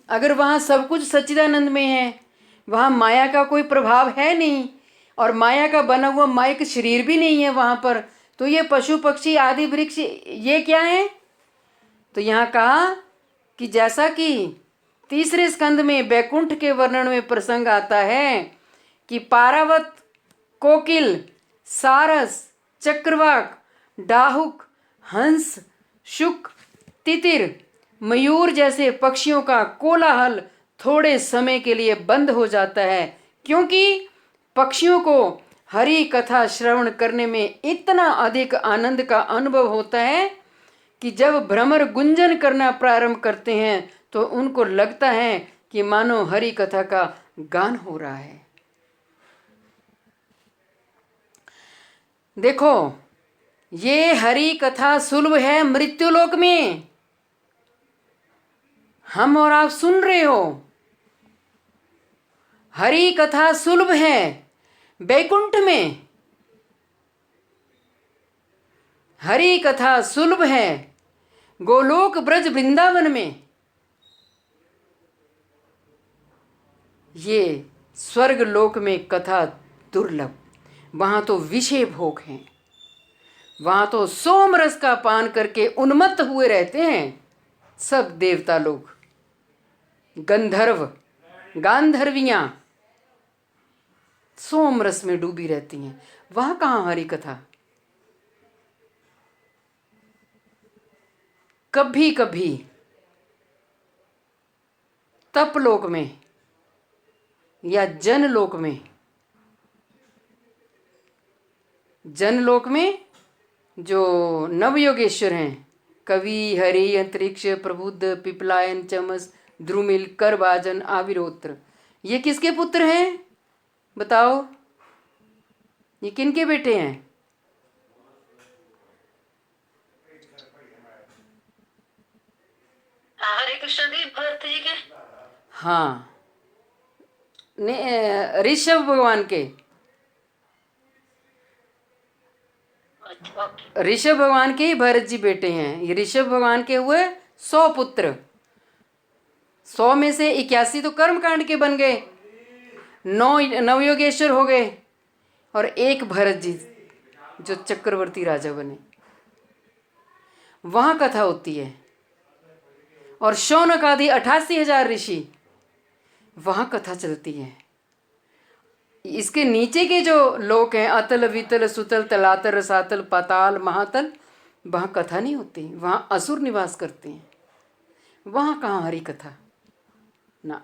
अगर वहाँ सब कुछ सच्चिदानंद में है, वहाँ माया का कोई प्रभाव है नहीं, और माया का बना हुआ माइक शरीर भी नहीं है वहाँ पर, तो ये पशु पक्षी आदि वृक्ष ये क्या है? तो यहाँ कहा कि जैसा कि तीसरे स्कंद में बैकुंठ के वर्णन में प्रसंग आता है कि पारावत, कोकिल, सारस, चक्रवाक, डाहुक, हंस, शुक, तितिर, मयूर जैसे पक्षियों का कोलाहल थोड़े समय के लिए बंद हो जाता है, क्योंकि पक्षियों को हरि कथा श्रवण करने में इतना अधिक आनंद का अनुभव होता है कि जब भ्रमर गुंजन करना प्रारंभ करते हैं तो उनको लगता है कि मानो हरि कथा का गान हो रहा है। देखो, ये हरि कथा सुलभ है मृत्युलोक में, हम और आप सुन रहे हो। हरि कथा सुलभ है बैकुंठ में, हरि कथा सुलभ है गोलोक ब्रज वृंदावन में। ये स्वर्ग लोक में कथा दुर्लभ, वहां तो विषय भोग हैं, वहां तो सोम रस का पान करके उन्मत्त हुए रहते हैं सब देवता लोग, गंधर्व, गांधर्वियां सोम रस में डूबी रहती हैं। वहां कहाँ हरि कथा? कभी कभी तपलोक में या जनलोक में, जनलोक में जो नवयोगेश्वर हैं, कवि, हरि, अंतरिक्ष, प्रबुद्ध, पिपलायन, चमस, द्रुमिल, करभाजन, आविरोत्र, ये किसके पुत्र हैं बताओ? ये किनके बेटे हैं? हरे कृष्ण जी, भरत जी के। हाँ, ऋषभ भगवान के, ऋषभ भगवान के ही भरत जी बेटे हैं। ये ऋषभ भगवान के हुए 100 पुत्र, 100 में से 81 तो कर्म कांड के बन गए, 9 नवयोगेश्वर हो गए और एक भरत जी जो चक्रवर्ती राजा बने, वहाँ कथा होती है। और शौनक आदि 88,000 ऋषि, वहाँ कथा चलती है। इसके नीचे के जो लोक हैं, अतल वितल सुतल तलातल रसातल पाताल महातल, वहाँ कथा नहीं होती, वहाँ असुर निवास करते हैं। वहाँ कहाँ हरि कथा ना।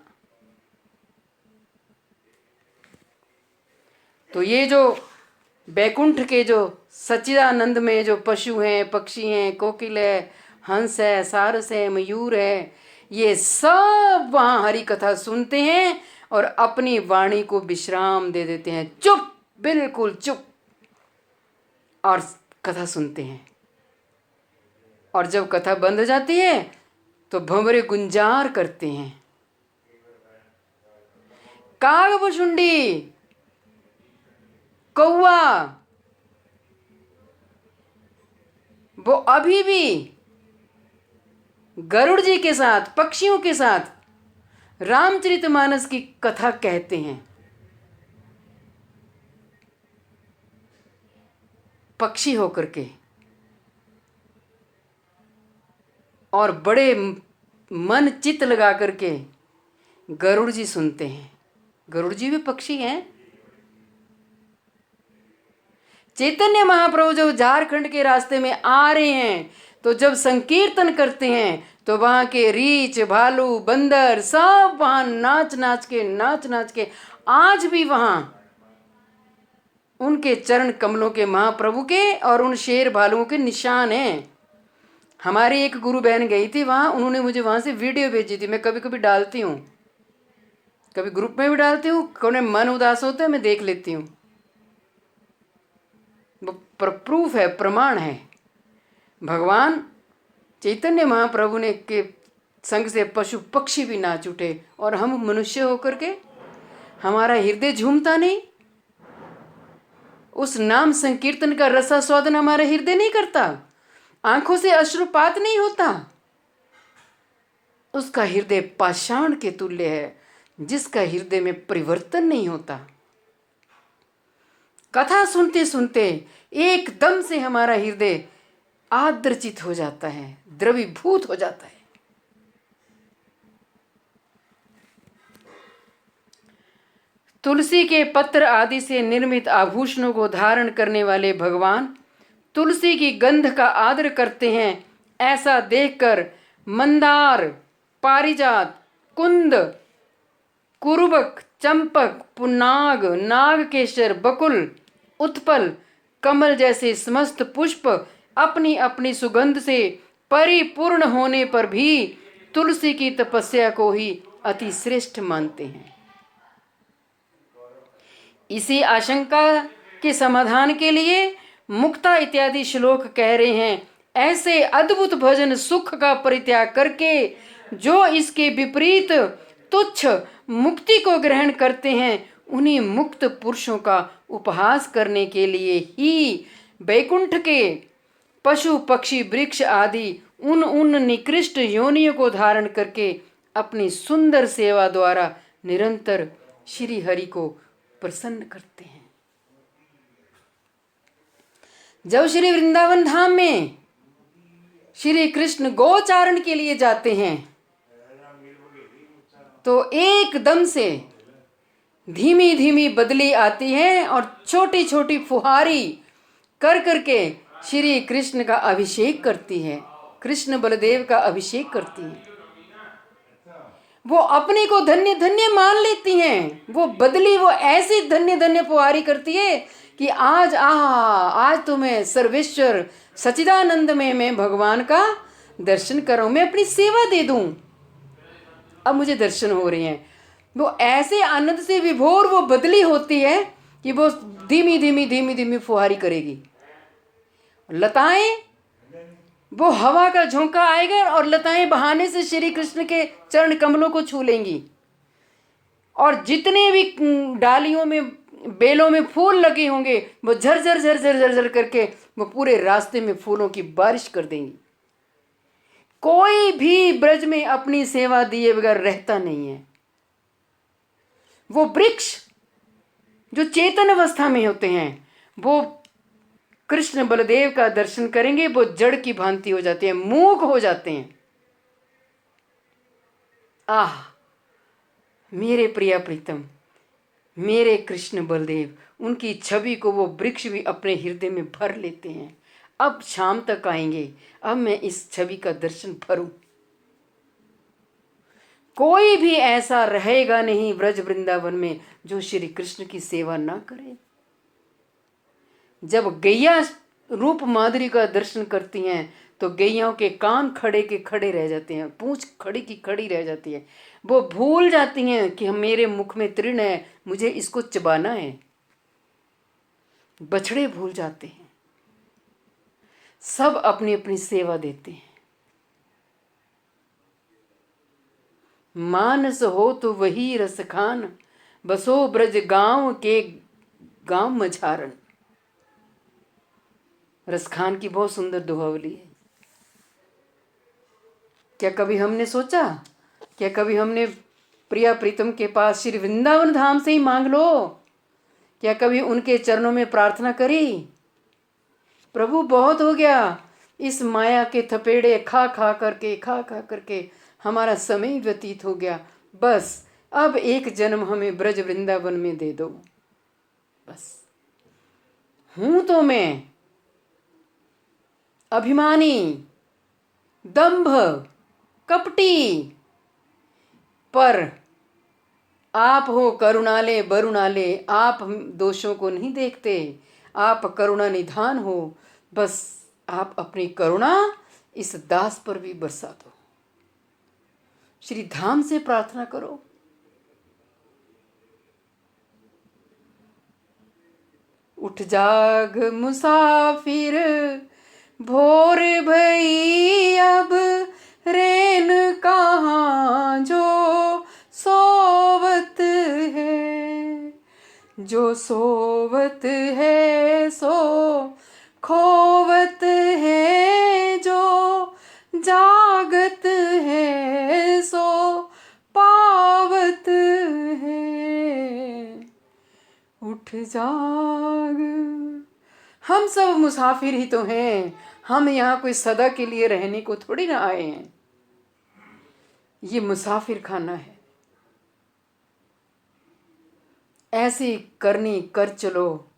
तो ये जो बैकुंठ के जो सच्चिदानंद में जो पशु हैं, पक्षी हैं, कोकिल है, हंस है, सारस है, मयूर है, ये सब वहाँ हरि कथा सुनते हैं और अपनी वाणी को विश्राम दे देते हैं, चुप, बिल्कुल चुप, और कथा सुनते हैं। और जब कथा बंद हो जाती है तो भंवरे गुंजार करते हैं। कागभुषुंडी, कौआ, वो अभी भी गरुड़ जी के साथ, पक्षियों के साथ रामचरितमानस की कथा कहते हैं। पक्षी होकर के, और बड़े मन चित लगा करके गरुड़ जी सुनते हैं। गरुड़ जी भी पक्षी हैं। चैतन्य महाप्रभु जब झारखंड के रास्ते में आ रहे हैं तो जब संकीर्तन करते हैं तो वहाँ के रीछ, भालू, बंदर सब वहाँ नाच नाच के आज भी वहाँ उनके चरण कमलों के, महाप्रभु के और उन शेर भालुओं के निशान हैं। हमारी एक गुरु बहन गई थी वहाँ, उन्होंने मुझे वहाँ से वीडियो भेजी थी। मैं कभी कभी डालती हूँ, कभी ग्रुप में भी डालती हूँ, कभी मन उदास होता है मैं देख लेती हूँ। वो प्रूफ है, प्रमाण है। भगवान चैतन्य महाप्रभु ने के संग से पशु पक्षी भी नाच उठे और हम मनुष्य होकर के हमारा हृदय झूमता नहीं? उस नाम संकीर्तन का रसास्वादन हमारा हृदय नहीं करता? आंखों से अश्रुपात नहीं होता? उसका हृदय पाषाण के तुल्य है, जिसका हृदय में परिवर्तन नहीं होता। कथा सुनते सुनते एकदम से हमारा हृदय आर्द्रचित हो जाता है, द्रवीभूत हो जाता है। तुलसी के पत्र आदि से निर्मित आभूषणों को धारण करने वाले भगवान तुलसी की गंध का आदर करते हैं। ऐसा देखकर मंदार, पारिजात, कुंद, कुरुबक, चंपक, पुन्नाग, नागकेशर, बकुल, उत्पल, कमल जैसे समस्त पुष्प अपनी अपनी सुगंध से परिपूर्ण होने पर भी तुलसी की तपस्या को ही अति श्रेष्ठ मानते हैं। इसी आशंका के समाधान के लिए मुक्ता इत्यादि श्लोक कह रहे हैं, ऐसे अद्भुत भजन सुख का परित्याग करके जो इसके विपरीत तुच्छ मुक्ति को ग्रहण करते हैं, उन्हीं मुक्त पुरुषों का उपहास करने के लिए ही बैकुंठ के पशु पक्षी वृक्ष आदि उन निकृष्ट योनियों को धारण करके अपनी सुंदर सेवा द्वारा निरंतर श्री हरि को प्रसन्न करते हैं। जब श्री वृंदावन धाम में श्री कृष्ण गोचारण के लिए जाते हैं तो एकदम से धीमी धीमी बदली आती है और छोटी छोटी फुहारी कर करके श्री कृष्ण का अभिषेक करती है, कृष्ण बलदेव का अभिषेक करती है। वो अपने को धन्य धन्य मान लेती हैं। वो बदली वो ऐसी धन्य धन्य फुहारी करती है कि आज तो मैं सर्वेश्वर सच्चिदानंद में मैं भगवान का दर्शन करूं, मैं अपनी सेवा दे दूं, अब मुझे दर्शन हो रहे हैं। वो ऐसे आनंद से विभोर वो बदली होती है कि वो धीमी धीमी धीमी धीमी फुहारी करेगी। लताएं, वो हवा का झोंका आएगा और लताएं बहाने से श्री कृष्ण के चरण कमलों को छू लेंगी। और जितने भी डालियों में, बेलों में फूल लगे होंगे वो झरझर झरझर झरझर करके वो पूरे रास्ते में फूलों की बारिश कर देंगी। कोई भी ब्रज में अपनी सेवा दिए बगैर रहता नहीं है। वो वृक्ष जो चेतन अवस्था में होते हैं वो कृष्ण बलदेव का दर्शन करेंगे, वो जड़ की भांति हो जाते हैं, मूक हो जाते हैं। आह, मेरे प्रिया प्रीतम, मेरे कृष्ण बलदेव, उनकी छवि को वो वृक्ष भी अपने हृदय में भर लेते हैं। अब शाम तक आएंगे, अब मैं इस छवि का दर्शन भरूं। कोई भी ऐसा रहेगा नहीं ब्रज वृंदावन में जो श्री कृष्ण की सेवा ना करे। जब गैया रूप माधुरी का दर्शन करती हैं तो गैयाओं के कान खड़े के खड़े रह जाते हैं, पूंछ खड़ी की खड़ी रह जाती है। वो भूल जाती हैं कि हम मेरे मुख में तृण है, मुझे इसको चबाना है। बछड़े भूल जाते हैं, सब अपनी अपनी सेवा देते हैं। मानस हो तो वही रस खान, बसो ब्रज गांव के गांव मझारन। रसखान की बहुत सुंदर दोहावली है। क्या कभी हमने सोचा, क्या कभी हमने प्रिया प्रीतम के पास श्री वृंदावन धाम से ही मांग लो? क्या कभी उनके चरणों में प्रार्थना करी, प्रभु बहुत हो गया, इस माया के थपेड़े खा खा करके हमारा समय व्यतीत हो गया, बस अब एक जन्म हमें ब्रज वृंदावन में दे दो। बस हूं तो मैं अभिमानी, दंभ, कपटी, पर आप हो करुणाले बरुणाले, आप दोषों को नहीं देखते, आप करुणा निधान हो। बस आप अपनी करुणा इस दास पर भी बरसा दो। श्री धाम से प्रार्थना करो। उठ जाग मुसाफिर, भोर भई अब, रैन कहाँ जो सोवत है, जो सोवत है सो खोवत है, जो जागत है सो पावत है। उठ जाग। हम सब मुसाफिर ही तो हैं, हम यहाँ कोई सदा के लिए रहने को थोड़ी ना आए हैं। ये मुसाफिर खाना है। ऐसी करनी कर चलो,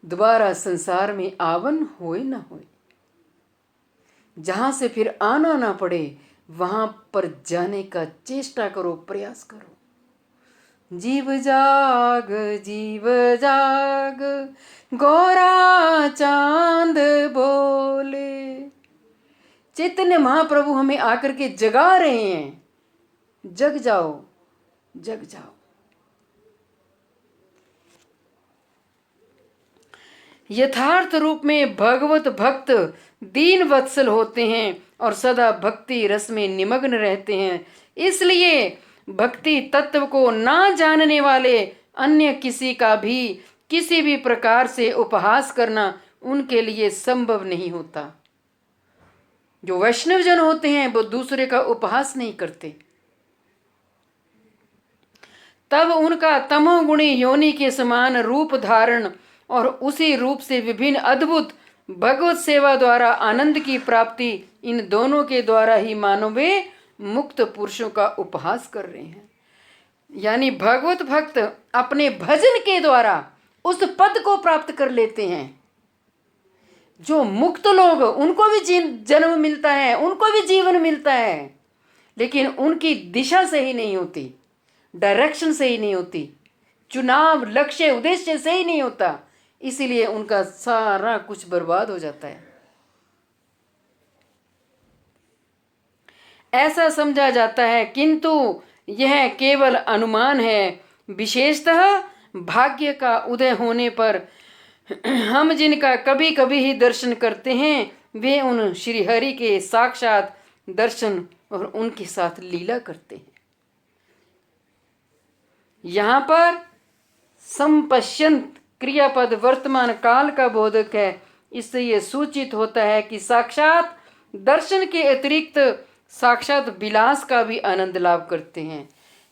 दोबारा संसार में आवन होए ना होए। जहां से फिर आना ना पड़े वहां पर जाने का चेष्टा करो, प्रयास करो। जीव जाग गौरा चांद बोले। चैतन्य महाप्रभु हमें आकर के जगा रहे हैं, जग जाओ, जग जाओ। यथार्थ रूप में भगवत भक्त दीन वत्सल होते हैं और सदा भक्ति रस में निमग्न रहते हैं। इसलिए भक्ति तत्व को ना जानने वाले अन्य किसी का भी किसी भी प्रकार से उपहास करना उनके लिए संभव नहीं होता। जो वैष्णव जन होते हैं वो दूसरे का उपहास नहीं करते, तब उनका तमोगुणी योनि के समान रूप धारण और उसी रूप से विभिन्न अद्भुत भगवत सेवा द्वारा आनंद की प्राप्ति, इन दोनों के द्वारा ही मानो वे मुक्त पुरुषों का उपहास कर रहे हैं। यानी भगवत भक्त अपने भजन के द्वारा उस पद को प्राप्त कर लेते हैं। जो मुक्त लोग, उनको भी जन्म मिलता है, उनको भी जीवन मिलता है, लेकिन उनकी दिशा सही नहीं होती, डायरेक्शन सही नहीं होती, चुनाव लक्ष्य उद्देश्य सही नहीं होता, इसीलिए उनका सारा कुछ बर्बाद हो जाता है। ऐसा समझा जाता है, किंतु यह केवल अनुमान है। विशेषतः भाग्य का उदय होने पर हम जिनका कभी कभी ही दर्शन करते हैं, वे उन श्री हरि के साक्षात दर्शन और उनके साथ लीला करते हैं। यहाँ पर संपश्यंत क्रियापद वर्तमान काल का बोधक है। इससे यह सूचित होता है कि साक्षात दर्शन के अतिरिक्त साक्षात विलास का भी आनंद लाभ करते हैं।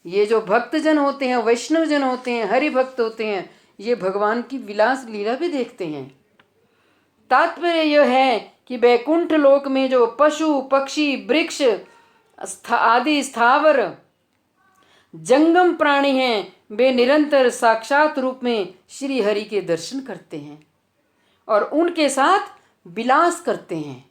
ये जो भक्तजन होते हैं, वैष्णव जन होते हैं, हरि भक्त होते हैं, ये भगवान की विलास लीला भी देखते हैं। तात्पर्य यह है कि बैकुंठ लोक में जो पशु पक्षी वृक्ष आदि स्थावर जंगम प्राणी हैं, वे निरंतर साक्षात रूप में श्री हरि के दर्शन करते हैं और उनके साथ विलास करते हैं।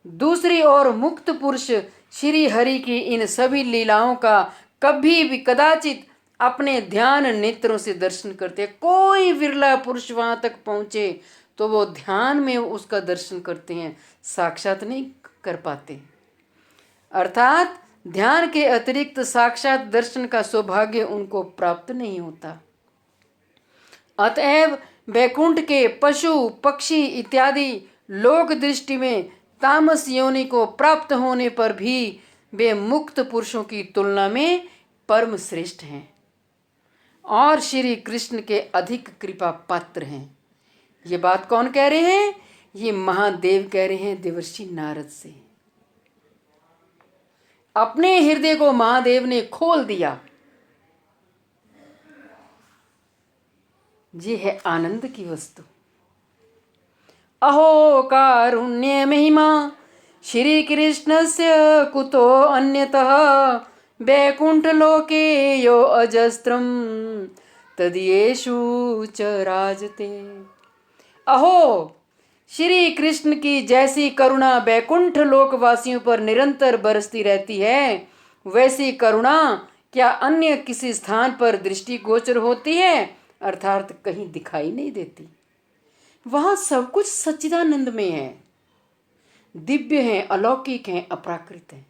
दूसरी ओर मुक्त पुरुष श्री हरि की इन सभी लीलाओं का कभी भी कदाचित अपने ध्यान नेत्रों से दर्शन करते हैं। कोई विरला पुरुष वहां तक पहुंचे तो वो ध्यान में उसका दर्शन करते हैं, साक्षात नहीं कर पाते। अर्थात ध्यान के अतिरिक्त साक्षात दर्शन का सौभाग्य उनको प्राप्त नहीं होता। अतएव वैकुंठ के पशु पक्षी इत्यादि लोक दृष्टि में तामस योनि को प्राप्त होने पर भी वे मुक्त पुरुषों की तुलना में परम श्रेष्ठ हैं और श्री कृष्ण के अधिक कृपा पात्र हैं। ये बात कौन कह रहे हैं? ये महादेव कह रहे हैं देवर्षि नारद से। अपने हृदय को महादेव ने खोल दिया। ये है आनंद की वस्तु। अहो कारुण्य महिमा श्री कृष्णस्य कुतो अन्यतः वैकुंठ लोके यो अजस्त्रम तदीयेषु च राजते। अहो, श्री कृष्ण की जैसी करुणा वैकुंठ लोकवासियों पर निरंतर बरसती रहती है, वैसी करुणा क्या अन्य किसी स्थान पर दृष्टिगोचर होती है? अर्थात कहीं दिखाई नहीं देती। वहां सब कुछ सच्चिदानंद में है, दिव्य है, अलौकिक है, अपराकृत है।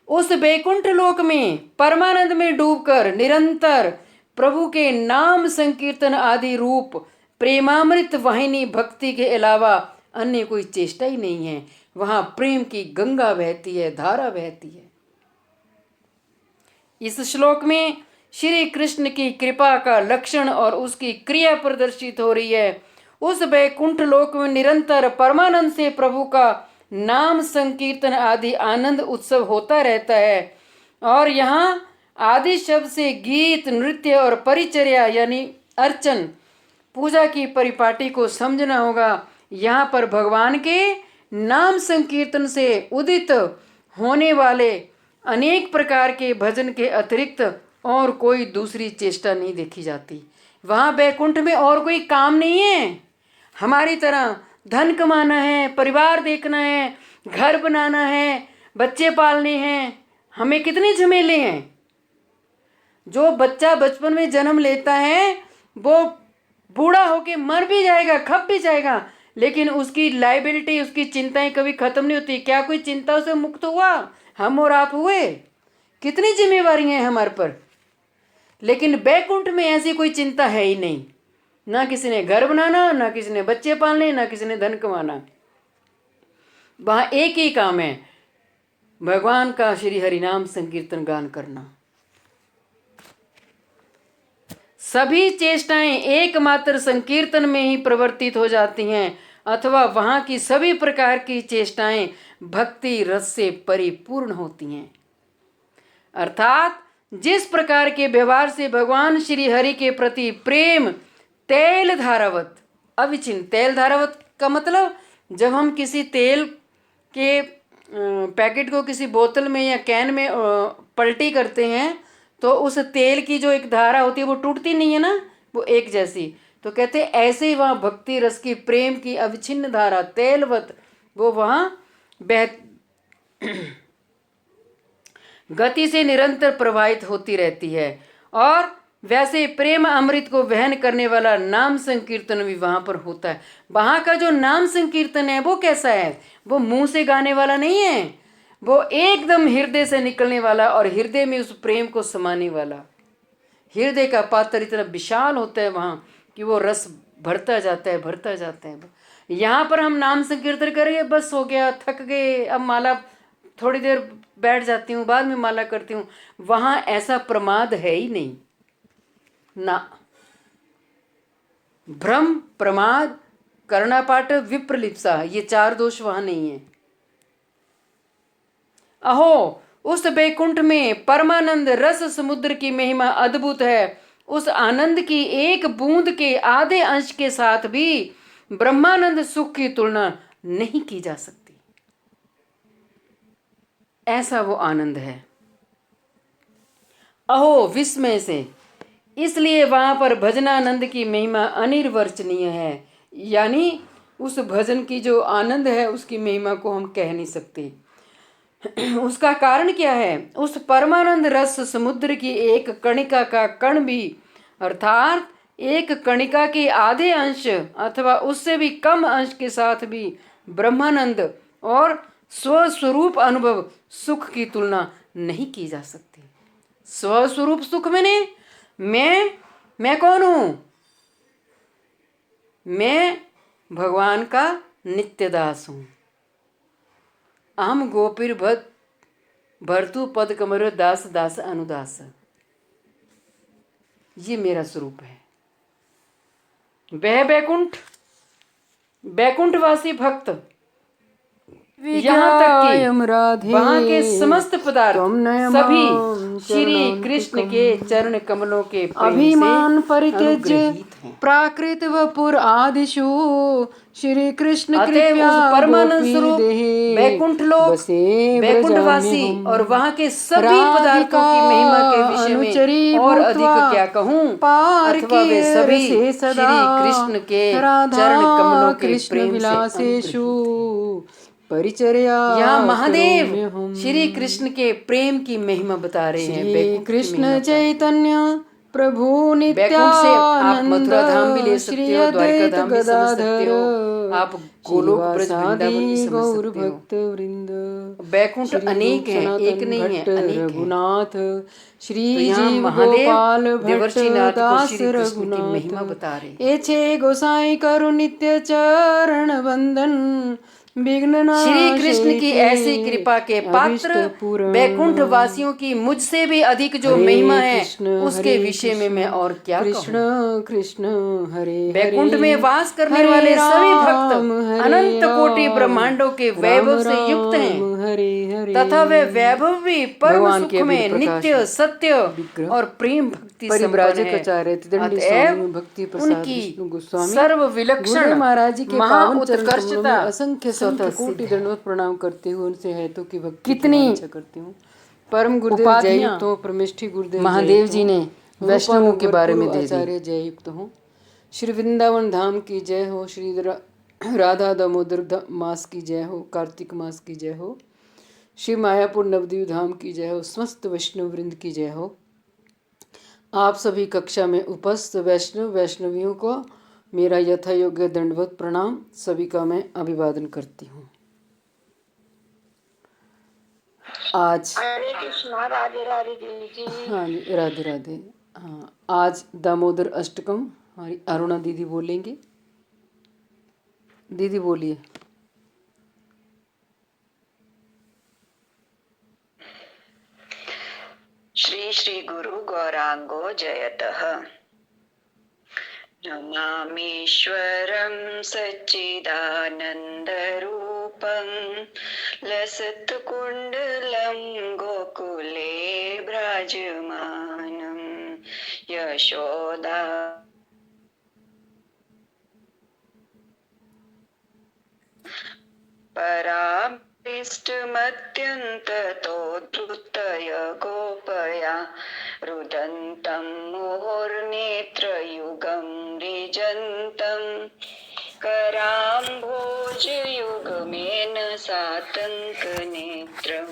उस वैकुंठ लोक में परमानंद में डूबकर निरंतर प्रभु के नाम संकीर्तन आदि रूप प्रेमामृत वाहिनी भक्ति के अलावा अन्य कोई चेष्टा ही नहीं है। वहां प्रेम की गंगा बहती है, धारा बहती है। इस श्लोक में श्री कृष्ण की कृपा का लक्षण और उसकी क्रिया प्रदर्शित हो रही है। उस वैकुंठ लोक में निरंतर परमानंद से प्रभु का नाम संकीर्तन आदि आनंद उत्सव होता रहता है और यहाँ आदि शब्द से गीत नृत्य और परिचर्या यानी अर्चन पूजा की परिपाटी को समझना होगा। यहाँ पर भगवान के नाम संकीर्तन से उदित होने वाले अनेक प्रकार के भजन के अतिरिक्त और कोई दूसरी चेष्टा नहीं देखी जाती। वहाँ बैकुंठ में और कोई काम नहीं है। हमारी तरह धन कमाना है, परिवार देखना है, घर बनाना है, बच्चे पालने हैं, हमें कितने झमेले हैं। जो बच्चा बचपन में जन्म लेता है वो बूढ़ा होके मर भी जाएगा, खप भी जाएगा, लेकिन उसकी लाइबिलिटी, उसकी चिंताएं कभी खत्म नहीं होती। क्या कोई चिंता से मुक्त हुआ? हम और आप हुए? कितनी जिम्मेवारी हैं हमारे पर। लेकिन बैकुंठ में ऐसी कोई चिंता है ही नहीं। ना किसी ने घर बनाना, ना किसी ने बच्चे पालने, ना किसी ने धन कमाना। वहां एक ही काम है, भगवान का श्री हरिनाम संकीर्तन गान करना। सभी चेष्टाएं एकमात्र संकीर्तन में ही प्रवर्तित हो जाती हैं अथवा वहां की सभी प्रकार की चेष्टाएं भक्ति रस से परिपूर्ण होती हैं। अर्थात जिस प्रकार के व्यवहार से भगवान श्री हरि के प्रति प्रेम तेल धारावत अविचिन्न, तेल धारावत का मतलब जब हम किसी तेल के पैकेट को किसी बोतल में या कैन में पलटी करते हैं तो उस तेल की जो एक धारा होती है वो टूटती नहीं है ना, वो एक जैसी। तो कहते हैं ऐसे ही वहाँ भक्ति रस की प्रेम की अविच्छिन्न धारा तेलवत वो वहाँ गति से निरंतर प्रवाहित होती रहती है। और वैसे प्रेम अमृत को वहन करने वाला नाम संकीर्तन भी वहाँ पर होता है। वहाँ का जो नाम संकीर्तन है वो कैसा है? वो मुंह से गाने वाला नहीं है, वो एकदम हृदय से निकलने वाला और हृदय में उस प्रेम को समाने वाला। हृदय का पात्र इतना विशाल होता है वहाँ कि वो रस भरता जाता है, भरता जाता है। यहाँ पर हम नाम संकीर्तन करेंगे, बस हो गया, थक गए, अब माला थोड़ी देर बैठ जाती हूँ, बाद में माला करती हूँ। वहाँ ऐसा प्रमाद है ही नहीं ना। भ्रम, प्रमाद, कर्णापाठ, विप्रलिप्सा, ये चार दोष वहाँ नहीं है। अहो, उस बैकुंठ में परमानंद रस समुद्र की महिमा अद्भुत है। उस आनंद की एक बूंद के आधे अंश के साथ भी ब्रह्मानंद सुख की तुलना नहीं की जा सकती। ऐसा वो आनंद है, अहो विस्मय से। इसलिए वहां पर भजनानंद की महिमा अनिर्वचनीय है। यानी उस भजन की जो आनंद है उसकी महिमा को हम कह नहीं सकते। उसका कारण क्या है? उस परमानंद रस समुद्र की एक कणिका का कण भी, अर्थात एक कणिका के आधे अंश अथवा उससे भी कम अंश के साथ भी ब्रह्मानंद और स्वस्वरूप अनुभव सुख की तुलना नहीं की जा सकती। स्वस्वरूप सुख मैंने मैं कौन हूं? मैं भगवान का नित्य दास हूं। अहम गोपीर भरतु पद कमर दास दास अनुदास। ये मेरा स्वरूप है। वह बैकुंठवासी भक्त यहाँ तक कि वहाँ के समस्त पदार्थ सभी श्री कृष्ण के चरण कमलों के अभिमान परित्यज्य प्राकृत वपुर आदिशु श्री कृष्ण कृपया परमानंद स्वरूप बैकुंठ लोक बैकुंठवासी और वहाँ के सभी पदार्थों की महिमा के विषय में और अधिक क्या कहूँ, अथवा वे सभी श्री कृष्ण के चरण कमलों के प्रेम से परिचर्या। यहाँ महादेव श्री कृष्ण के प्रेम की महिमा बता रहे हैं। कृष्ण चैतन्य प्रभु नित्यानंद से आप मथुरा धाम भी ले सकते हो, द्वारका धाम भी समझ सकते हो, आप गोलोक ब्रज वृंदावन भी समझ सकते हो। बैकुंठ अनेक हैं, एक नहीं है, अनेक हैं। रघुनाथ श्री जी महादेव देवर्षिनाथ को श्री कृष्ण की महिमा बता रहे। एछे गोसाई करु नित्य चरण वंदन श्री कृष्ण की ऐसी कृपा के पात्र बैकुंठ वासियों की मुझसे भी अधिक जो महिमा है उसके विषय में मैं और क्या कृष्ण कृष्ण हरे बैकुंठ में वास करने वाले सभी भक्त अनंत कोटि ब्रह्मांडों के वैभव से युक्त हैं तथा वे वैभव भी परम सुख में नित्य सत्य और प्रेम भक्ति संपन्न है। उनकी सर्व विलक्षण महाराज के महाउत्कर्षता असंख्य कोटि दंडवत प्रणाम करते हुए उनसे है तो कि भक्ति कितनी इच्छा करती हूँ। परम गुरुदेव जय युक्त हो, परमेष्ठी गुरुदेव महादेव जी ने वैष्णवों के बारे में दे आचार्य जय युक्त हो। श्री वृंदावन धाम की जय हो, श्री राधा दामोदर मास की जय हो, कार्तिक मास की जय हो, श्री मायापुर नवद्वीप धाम की जय हो, समस्त वैष्णव वृंद की जय हो। आप सभी कक्षा में उपस्थित वैष्णवियों को मेरा यथा योग्य दंडवत प्रणाम, सभी का मैं अभिवादन करती हूँ। आज हरे कृष्णा, राधे राधे जी। हाँ जी, राधे राधे। हाँ, आज दामोदर अष्टकम हमारी अरुणा दीदी बोलेंगे। दीदी बोलिए। श्री श्री गुरु गौरांगो जयतः। नमामीश्वरं सच्चिदानन्दरूपं लसत्कुण्डलं गोकुले विराजमानं यशोदा पराभीष्टमत्यन्ततोद्धृतय गोपया रुदन्तं मुहुर्नेत्रयुगं रिजन्तं कराम्भोजयुगमेन सातङ्कनेत्रं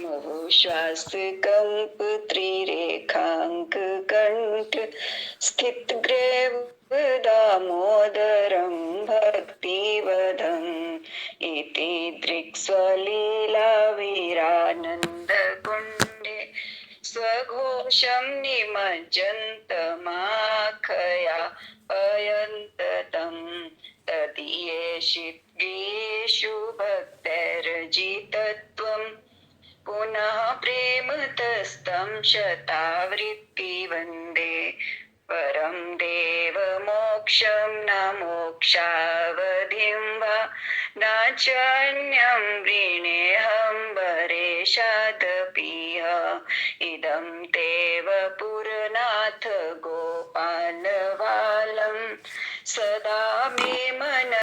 मुहुश्वासकम्पत्रिरेखाङ्ककण्ठ स्थितग्रेव दामोदरं भक्तिवदम् इति दृक्स्वलीलाविरानन्दकुण्डे स्वघोषं निमज्जन्तमाखया पयन्ततं तदीयेषु भक्तैर्जितत्वं पुनः प्रेमतस्तं शतावृत्ति वन्दे परं देवमोक्षं न मोक्षावधि दधिं वा नाचन्यं वृणेऽहं वरेशादपीह इदं तेव पुरनाथ गोपालबालं सदा मे मन